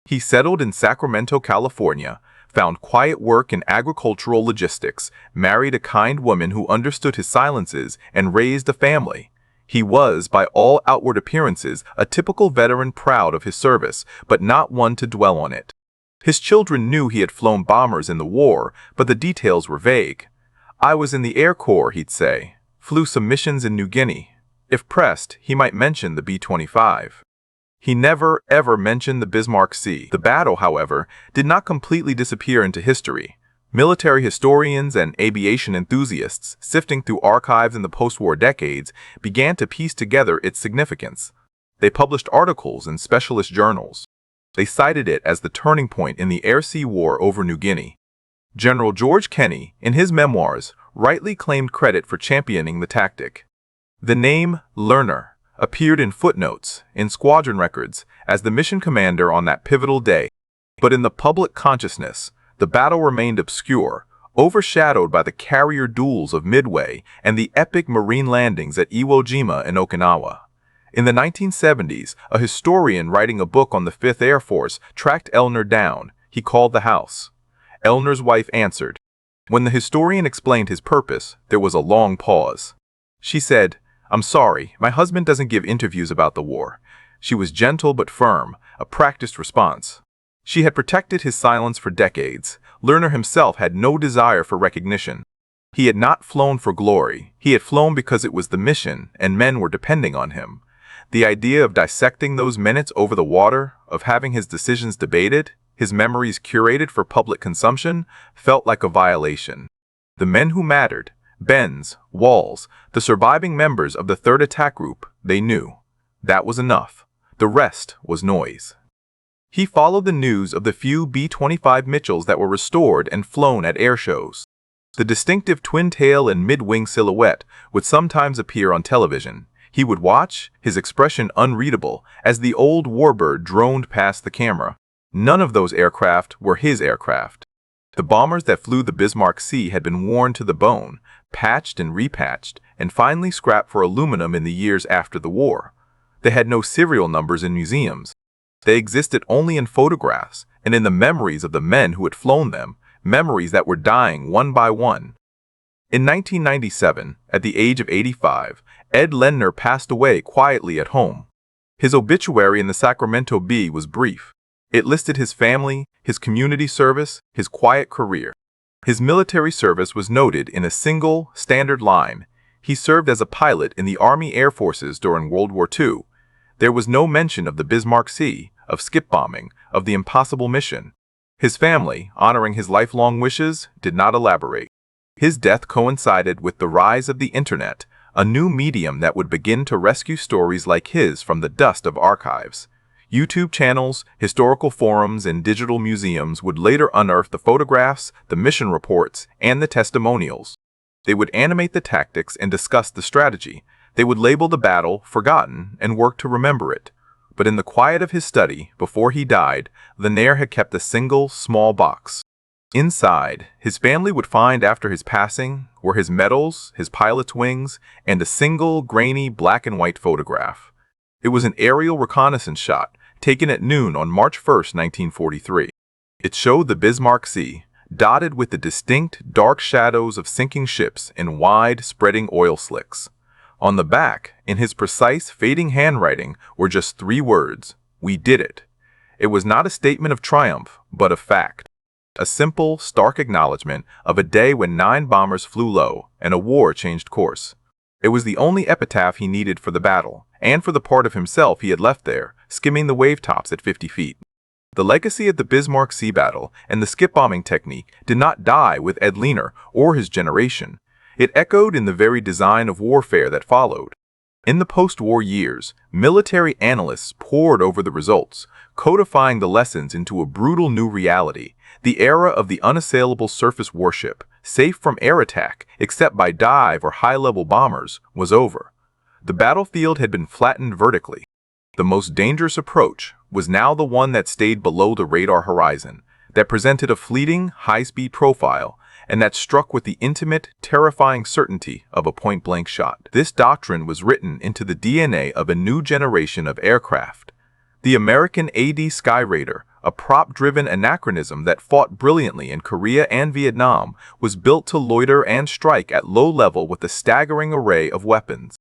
He settled in Sacramento, California, found quiet work in agricultural logistics, married a kind woman who understood his silences, and raised a family. He was, by all outward appearances, a typical veteran proud of his service, but not one to dwell on it. His children knew he had flown bombers in the war, but the details were vague. "I was in the Air Corps," he'd say. "Flew some missions in New Guinea." If pressed, he might mention the B-25. He never, ever mentioned the Bismarck Sea. The battle, however, did not completely disappear into history. Military historians and aviation enthusiasts, sifting through archives in the post-war decades, began to piece together its significance. They published articles in specialist journals. They cited it as the turning point in the air-sea war over New Guinea. General George Kenney, in his memoirs, rightly claimed credit for championing the tactic. The name Lerner appeared in footnotes, in squadron records, as the mission commander on that pivotal day. But in the public consciousness, the battle remained obscure, overshadowed by the carrier duels of Midway and the epic marine landings at Iwo Jima and Okinawa. In the 1970s, a historian writing a book on the 5th Air Force tracked Ellner down. He called the house. Ellner's wife answered. When the historian explained his purpose, there was a long pause. She said, "I'm sorry, my husband doesn't give interviews about the war." She was gentle but firm, a practiced response. She had protected his silence for decades. Lerner himself had no desire for recognition. He had not flown for glory. He had flown because it was the mission, and men were depending on him. The idea of dissecting those minutes over the water, of having his decisions debated, his memories curated for public consumption, felt like a violation. The men who mattered, Benz, Walls, the surviving members of the 3rd Attack Group, they knew. That was enough. The rest was noise. He followed the news of the few B-25 Mitchells that were restored and flown at air shows. The distinctive twin-tail and mid-wing silhouette would sometimes appear on television. He would watch, his expression unreadable, as the old warbird droned past the camera. None of those aircraft were his aircraft. The bombers that flew the Bismarck Sea had been worn to the bone, patched and repatched, and finally scrapped for aluminum in the years after the war. They had no serial numbers in museums. They existed only in photographs and in the memories of the men who had flown them, memories that were dying one by one. In 1997, at the age of 85, Ed Lerner passed away quietly at home. His obituary in the Sacramento Bee was brief. It listed his family, his community service, his quiet career. His military service was noted in a single, standard line. He served as a pilot in the Army Air Forces during World War II. There was no mention of the Bismarck Sea, of skip bombing, of the impossible mission. His family, honoring his lifelong wishes, did not elaborate. His death coincided with the rise of the Internet, a new medium that would begin to rescue stories like his from the dust of archives. YouTube channels, historical forums, and digital museums would later unearth the photographs, the mission reports, and the testimonials. They would animate the tactics and discuss the strategy. They would label the battle forgotten and work to remember it. But in the quiet of his study, before he died, Lerner had kept a single, small box. Inside, his family would find after his passing were his medals, his pilot's wings, and a single, grainy, black and white photograph. It was an aerial reconnaissance shot, taken at noon on March 1, 1943. It showed the Bismarck Sea, dotted with the distinct, dark shadows of sinking ships in wide, spreading oil slicks. On the back, in his precise, fading handwriting, were just 3 words: "We did it." It was not a statement of triumph, but of fact. A simple, stark acknowledgement of a day when 9 bombers flew low and a war changed course. It was the only epitaph he needed for the battle, and for the part of himself he had left there, skimming the wave tops at 50 feet. The legacy of the Bismarck Sea battle and the skip bombing technique did not die with Ed Lerner or his generation. It echoed in the very design of warfare that followed. In the post-war years, military analysts pored over the results, codifying the lessons into a brutal new reality. The era of the unassailable surface warship, safe from air attack except by dive or high-level bombers, was over. The battlefield had been flattened vertically. The most dangerous approach was now the one that stayed below the radar horizon, that presented a fleeting, high-speed profile, and that struck with the intimate, terrifying certainty of a point-blank shot. This doctrine was written into the DNA of a new generation of aircraft. The American AD Skyraider, a prop-driven anachronism that fought brilliantly in Korea and Vietnam, was built to loiter and strike at low level with a staggering array of weapons.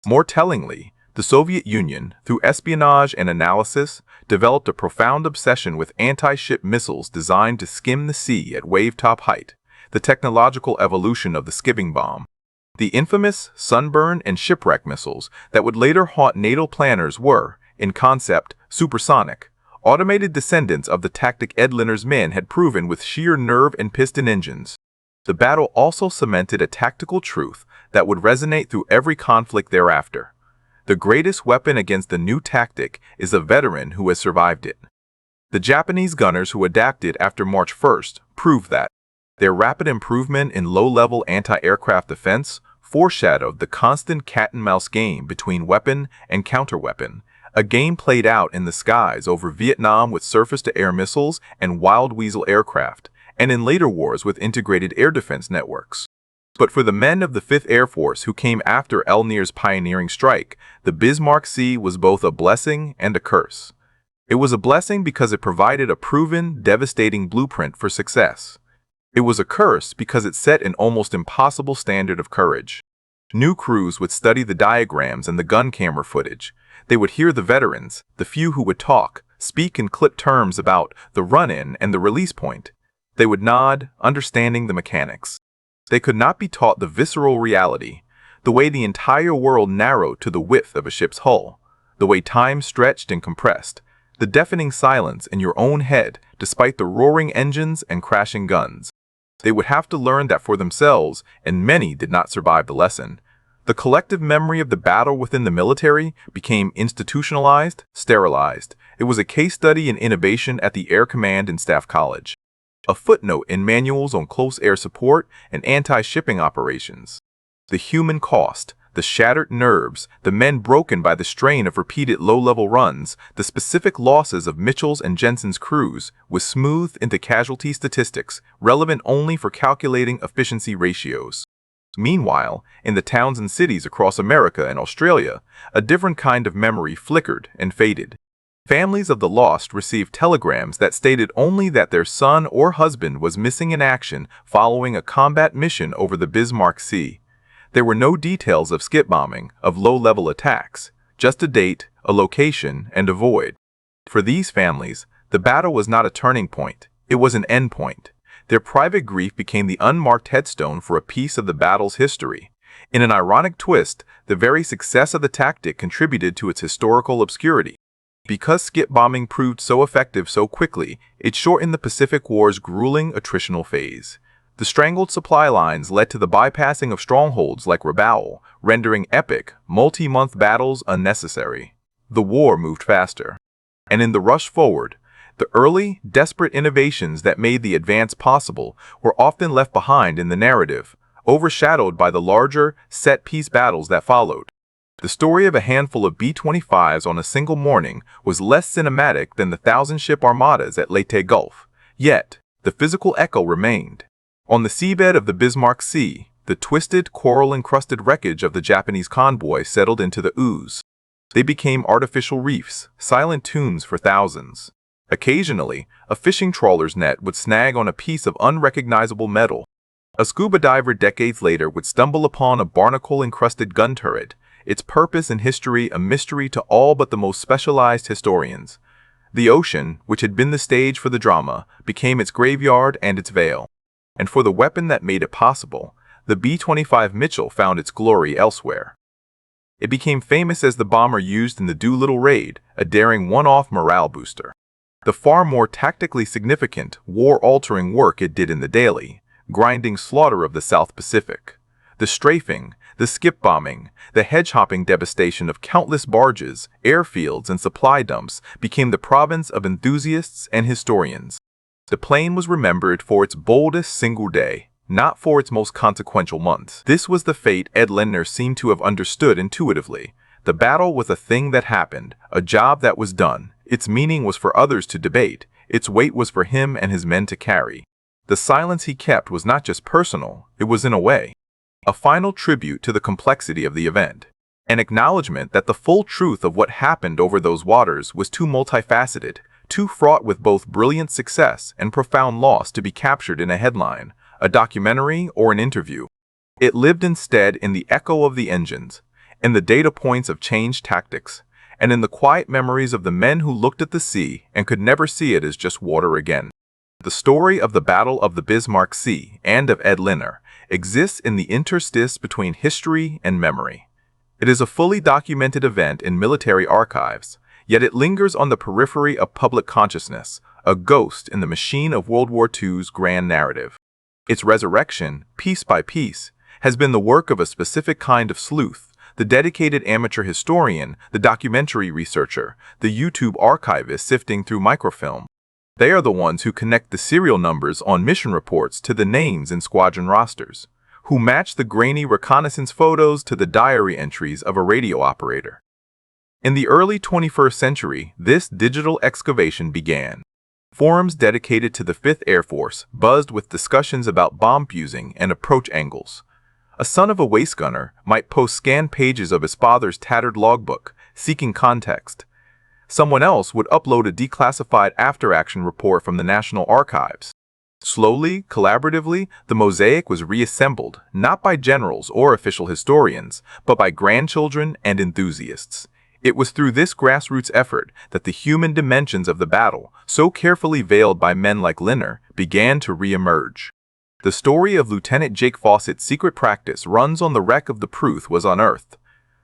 More tellingly, the Soviet Union, through espionage and analysis, developed a profound obsession with anti-ship missiles designed to skim the sea at wave-top height, the technological evolution of the skipping bomb. The infamous sunburn and shipwreck missiles that would later haunt NATO planners were, in concept, supersonic, automated descendants of the tactic Ed Linner's men had proven with sheer nerve and piston engines. The battle also cemented a tactical truth that would resonate through every conflict thereafter. The greatest weapon against the new tactic is a veteran who has survived it. The Japanese gunners who adapted after March 1st proved that. Their rapid improvement in low-level anti-aircraft defense foreshadowed the constant cat-and-mouse game between weapon and counterweapon, a game played out in the skies over Vietnam with surface-to-air missiles and Wild Weasel aircraft, and in later wars with integrated air defense networks. But for the men of the 5th Air Force who came after Elnier's pioneering strike, the Bismarck Sea was both a blessing and a curse. It was a blessing because it provided a proven, devastating blueprint for success. It was a curse because it set an almost impossible standard of courage. New crews would study the diagrams and the gun camera footage. They would hear the veterans, the few who would talk, speak in clipped terms about the run-in and the release point. They would nod, understanding the mechanics. They could not be taught the visceral reality, the way the entire world narrowed to the width of a ship's hull, the way time stretched and compressed, the deafening silence in your own head despite the roaring engines and crashing guns. They would have to learn that for themselves, and many did not survive the lesson. The collective memory of the battle within the military became institutionalized, sterilized. It was a case study in innovation at the Air Command and Staff College, a footnote in manuals on close air support and anti-shipping operations. The human cost, the shattered nerves, the men broken by the strain of repeated low-level runs, the specific losses of Mitchell's and Jensen's crews was smoothed into casualty statistics relevant only for calculating efficiency ratios. Meanwhile, in the towns and cities across America and Australia, a different kind of memory flickered and faded. Families of the lost received telegrams that stated only that their son or husband was missing in action following a combat mission over the Bismarck Sea. There were no details of skip bombing, of low-level attacks, just a date, a location, and a void. For these families, the battle was not a turning point, it was an end point. Their private grief became the unmarked headstone for a piece of the battle's history. In an ironic twist, the very success of the tactic contributed to its historical obscurity. Because skip bombing proved so effective so quickly, it shortened the Pacific War's grueling attritional phase. The strangled supply lines led to the bypassing of strongholds like Rabaul, rendering epic, multi-month battles unnecessary. The war moved faster. And in the rush forward, the early, desperate innovations that made the advance possible were often left behind in the narrative, overshadowed by the larger, set-piece battles that followed. The story of a handful of B-25s on a single morning was less cinematic than the 1,000-ship armadas at Leyte Gulf, yet the physical echo remained. On the seabed of the Bismarck Sea, the twisted, coral-encrusted wreckage of the Japanese convoy settled into the ooze. They became artificial reefs, silent tombs for thousands. Occasionally, a fishing trawler's net would snag on a piece of unrecognizable metal. A scuba diver decades later would stumble upon a barnacle-encrusted gun turret, its purpose and history a mystery to all but the most specialized historians. The ocean, which had been the stage for the drama, became its graveyard and its veil. And for the weapon that made it possible, the B-25 Mitchell found its glory elsewhere. It became famous as the bomber used in the Doolittle raid, a daring one-off morale booster. The far more tactically significant, war-altering work it did in the daily, grinding slaughter of the South Pacific. The strafing, the skip bombing, the hedge-hopping devastation of countless barges, airfields, and supply dumps became the province of enthusiasts and historians. The plane was remembered for its boldest single day, not for its most consequential months. This was the fate Ed Linner seemed to have understood intuitively. The battle was a thing that happened, a job that was done. Its meaning was for others to debate. Its weight was for him and his men to carry. The silence he kept was not just personal, it was in a way a final tribute to the complexity of the event. An acknowledgement that the full truth of what happened over those waters was too multifaceted, too fraught with both brilliant success and profound loss to be captured in a headline, a documentary, or an interview. It lived instead in the echo of the engines, in the data points of changed tactics, and in the quiet memories of the men who looked at the sea and could never see it as just water again. The story of the Battle of the Bismarck Sea and of Ed Linner exists in the interstice between history and memory. It is a fully documented event in military archives, yet it lingers on the periphery of public consciousness, a ghost in the machine of World War II's grand narrative. Its resurrection, piece by piece, has been the work of a specific kind of sleuth, the dedicated amateur historian, the documentary researcher, the YouTube archivist sifting through microfilm. They are the ones who connect the serial numbers on mission reports to the names in squadron rosters, who match the grainy reconnaissance photos to the diary entries of a radio operator. In the early 21st century, this digital excavation began. Forums dedicated to the 5th Air Force buzzed with discussions about bomb fusing and approach angles. A son of a waist gunner might post scanned pages of his father's tattered logbook, seeking context. Someone else would upload a declassified after-action report from the National Archives. Slowly, collaboratively, the mosaic was reassembled, not by generals or official historians, but by grandchildren and enthusiasts. It was through this grassroots effort that the human dimensions of the battle, so carefully veiled by men like Linner, began to re-emerge. The story of Lieutenant Jake Fawcett's secret practice runs on the wreck of the Pruth was unearthed.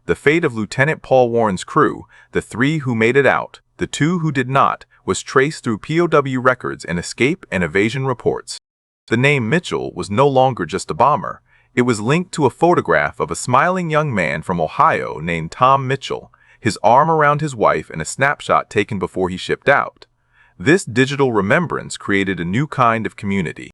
The fate of Lieutenant Paul Warren's crew, the 3 who made it out, the 2 who did not, was traced through POW records and escape and evasion reports. The name Mitchell was no longer just a bomber. It was linked to a photograph of a smiling young man from Ohio named Tom Mitchell, his arm around his wife in a snapshot taken before he shipped out. This digital remembrance created a new kind of community.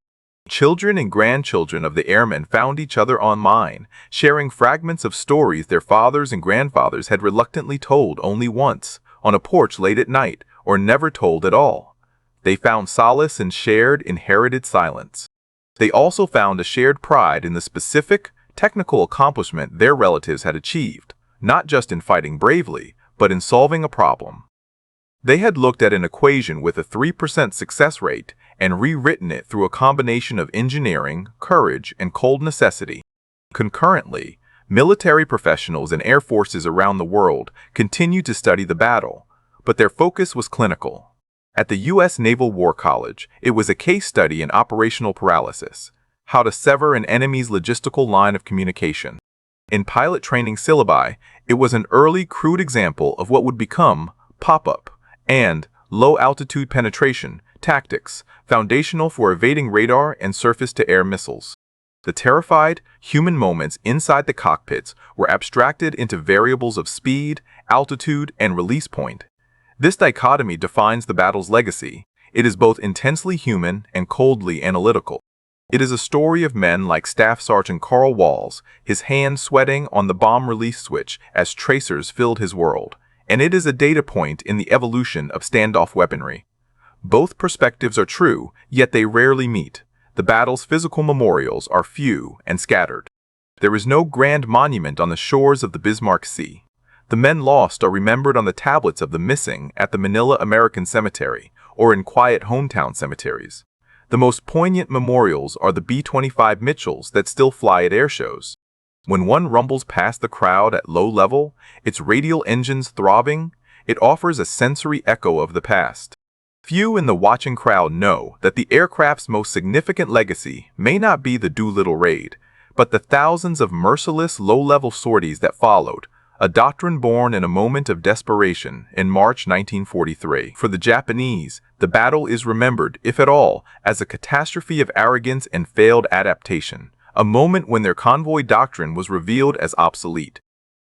Children and grandchildren of the airmen found each other online, sharing fragments of stories their fathers and grandfathers had reluctantly told only once, on a porch late at night, or never told at all. They found solace in shared, inherited silence. They also found a shared pride in the specific, technical accomplishment their relatives had achieved, not just in fighting bravely, but in solving a problem. They had looked at an equation with a 3% success rate and rewritten it through a combination of engineering, courage, and cold necessity. Concurrently, military professionals and air forces around the world continued to study the battle, but their focus was clinical. At the U.S. Naval War College, it was a case study in operational paralysis, how to sever an enemy's logistical line of communication. In pilot training syllabi, it was an early, crude example of what would become pop-up and low-altitude penetration tactics, foundational for evading radar and surface-to-air missiles. The terrified, human moments inside the cockpits were abstracted into variables of speed, altitude, and release point. This dichotomy defines the battle's legacy. It is both intensely human and coldly analytical. It is a story of men like Staff Sergeant Carl Walls, his hands sweating on the bomb release switch as tracers filled his world, and it is a data point in the evolution of standoff weaponry. Both perspectives are true, yet they rarely meet. The battle's physical memorials are few and scattered. There is no grand monument on the shores of the Bismarck Sea. The men lost are remembered on the tablets of the missing at the Manila American Cemetery or in quiet hometown cemeteries. The most poignant memorials are the B-25 Mitchells that still fly at air shows. When one rumbles past the crowd at low level, its radial engines throbbing, it offers a sensory echo of the past. Few in the watching crowd know that the aircraft's most significant legacy may not be the Doolittle raid, but the thousands of merciless low-level sorties that followed, a doctrine born in a moment of desperation in March 1943. For the Japanese, the battle is remembered, if at all, as a catastrophe of arrogance and failed adaptation, a moment when their convoy doctrine was revealed as obsolete.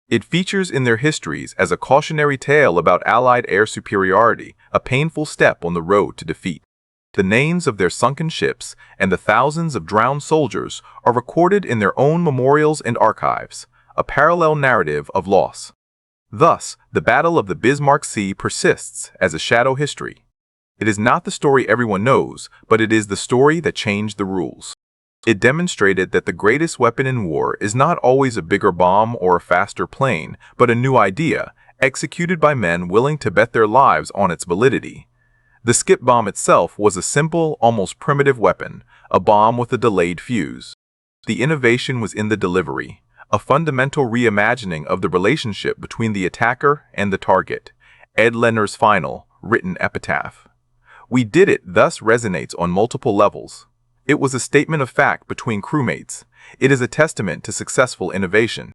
It features in their histories as a cautionary tale about Allied air superiority, a painful step on the road to defeat. The names of their sunken ships and the thousands of drowned soldiers are recorded in their own memorials and archives, a parallel narrative of loss. Thus, the Battle of the Bismarck Sea persists as a shadow history. It is not the story everyone knows, but it is the story that changed the rules. It demonstrated that the greatest weapon in war is not always a bigger bomb or a faster plane, but a new idea, executed by men willing to bet their lives on its validity. The skip bomb itself was a simple, almost primitive weapon, a bomb with a delayed fuse. The innovation was in the delivery, a fundamental reimagining of the relationship between the attacker and the target. Ed Leonard's final, written epitaph. "We did it" thus resonates on multiple levels. It was a statement of fact between crewmates. It is a testament to successful innovation.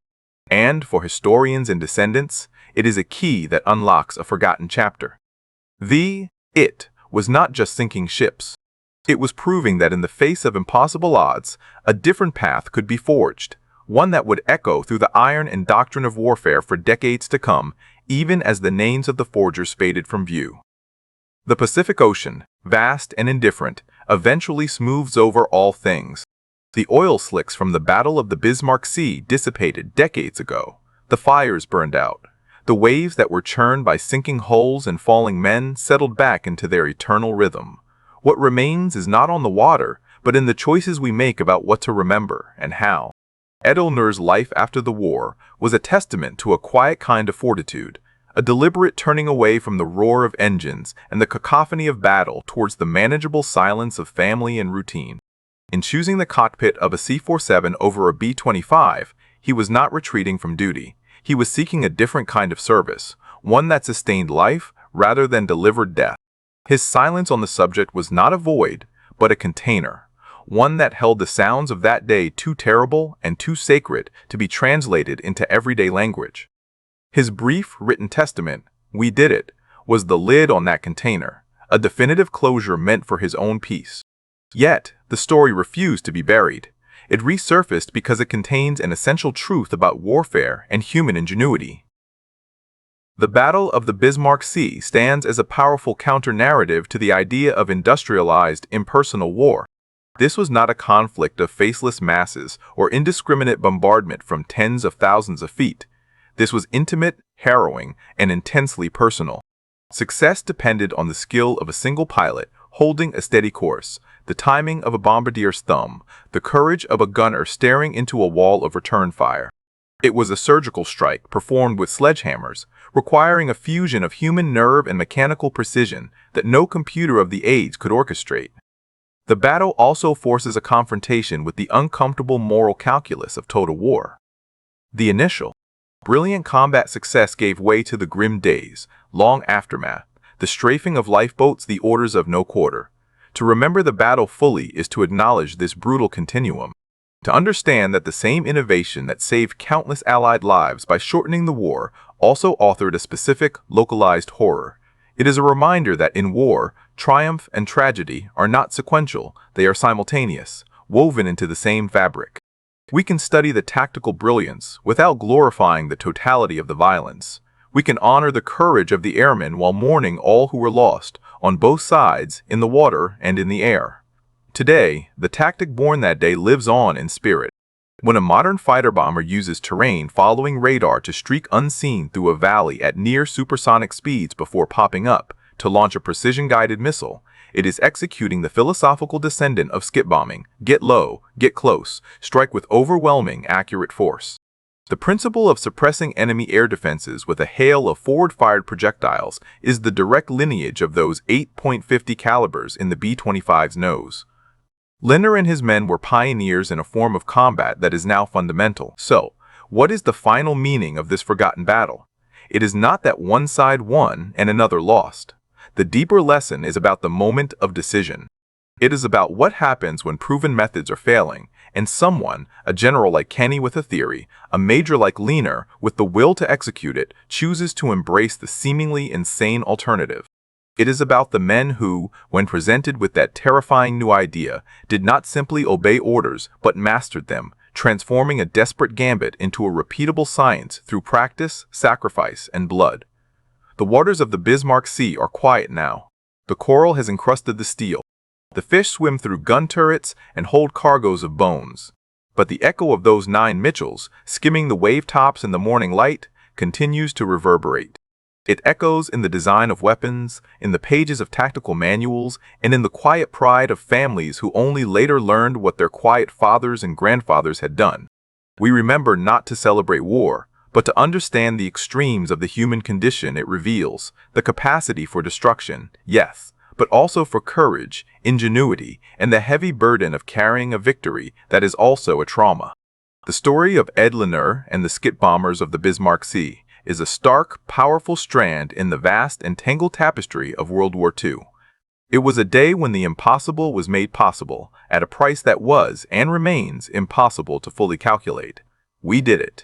And, for historians and descendants, it is a key that unlocks a forgotten chapter. It was not just sinking ships. It was proving that in the face of impossible odds, a different path could be forged, one that would echo through the iron and doctrine of warfare for decades to come, even as the names of the forgers faded from view. The Pacific Ocean, vast and indifferent, eventually smooths over all things. The oil slicks from the Battle of the Bismarck Sea dissipated decades ago. The fires burned out. The waves that were churned by sinking hulls and falling men settled back into their eternal rhythm. What remains is not on the water, but in the choices we make about what to remember and how. Ed Leonard's life after the war was a testament to a quiet kind of fortitude, a deliberate turning away from the roar of engines and the cacophony of battle towards the manageable silence of family and routine. In choosing the cockpit of a C-47 over a B-25, he was not retreating from duty. He was seeking a different kind of service, one that sustained life rather than delivered death. His silence on the subject was not a void, but a container, one that held the sounds of that day too terrible and too sacred to be translated into everyday language. His brief, written testament, "We did it," was the lid on that container, a definitive closure meant for his own peace. Yet, the story refused to be buried. It resurfaced because it contains an essential truth about warfare and human ingenuity. The Battle of the Bismarck Sea stands as a powerful counter-narrative to the idea of industrialized, impersonal war. This was not a conflict of faceless masses or indiscriminate bombardment from tens of thousands of feet. This was intimate, harrowing, and intensely personal. Success depended on the skill of a single pilot holding a steady course, the timing of a bombardier's thumb, the courage of a gunner staring into a wall of return fire. It was a surgical strike performed with sledgehammers, requiring a fusion of human nerve and mechanical precision that no computer of the age could orchestrate. The battle also forces a confrontation with the uncomfortable moral calculus of total war. The initial, brilliant combat success gave way to the grim days, long aftermath, the strafing of lifeboats, the orders of no quarter. To remember the battle fully is to acknowledge this brutal continuum. To understand that the same innovation that saved countless Allied lives by shortening the war also authored a specific, localized horror. It is a reminder that in war, triumph and tragedy are not sequential, they are simultaneous, woven into the same fabric. We can study the tactical brilliance without glorifying the totality of the violence. We can honor the courage of the airmen while mourning all who were lost, on both sides, in the water and in the air. Today, the tactic born that day lives on in spirit. When a modern fighter bomber uses terrain following radar to streak unseen through a valley at near supersonic speeds before popping up to launch a precision-guided missile, it is executing the philosophical descendant of skip bombing: get low, get close, strike with overwhelming, accurate force. The principle of suppressing enemy air defenses with a hail of forward-fired projectiles is the direct lineage of those 8.50 calibers in the B-25's nose. Leonard and his men were pioneers in a form of combat that is now fundamental. So, what is the final meaning of this forgotten battle? It is not that one side won and another lost. The deeper lesson is about the moment of decision. It is about what happens when proven methods are failing, and someone, a general like Kenny with a theory, a major like Leonard with the will to execute it, chooses to embrace the seemingly insane alternative. It is about the men who, when presented with that terrifying new idea, did not simply obey orders but mastered them, transforming a desperate gambit into a repeatable science through practice, sacrifice, and blood. The waters of the Bismarck Sea are quiet now. The coral has encrusted the steel. The fish swim through gun turrets and hold cargoes of bones. But the echo of those 9 Mitchells, skimming the wave tops in the morning light, continues to reverberate. It echoes in the design of weapons, in the pages of tactical manuals, and in the quiet pride of families who only later learned what their quiet fathers and grandfathers had done. We remember not to celebrate war, but to understand the extremes of the human condition it reveals, the capacity for destruction, yes, but also for courage, ingenuity, and the heavy burden of carrying a victory that is also a trauma. The story of Ed Lanier and the skit bombers of the Bismarck Sea is a stark, powerful strand in the vast and tangled tapestry of World War II. It was a day when the impossible was made possible, at a price that was, and remains, impossible to fully calculate. We did it.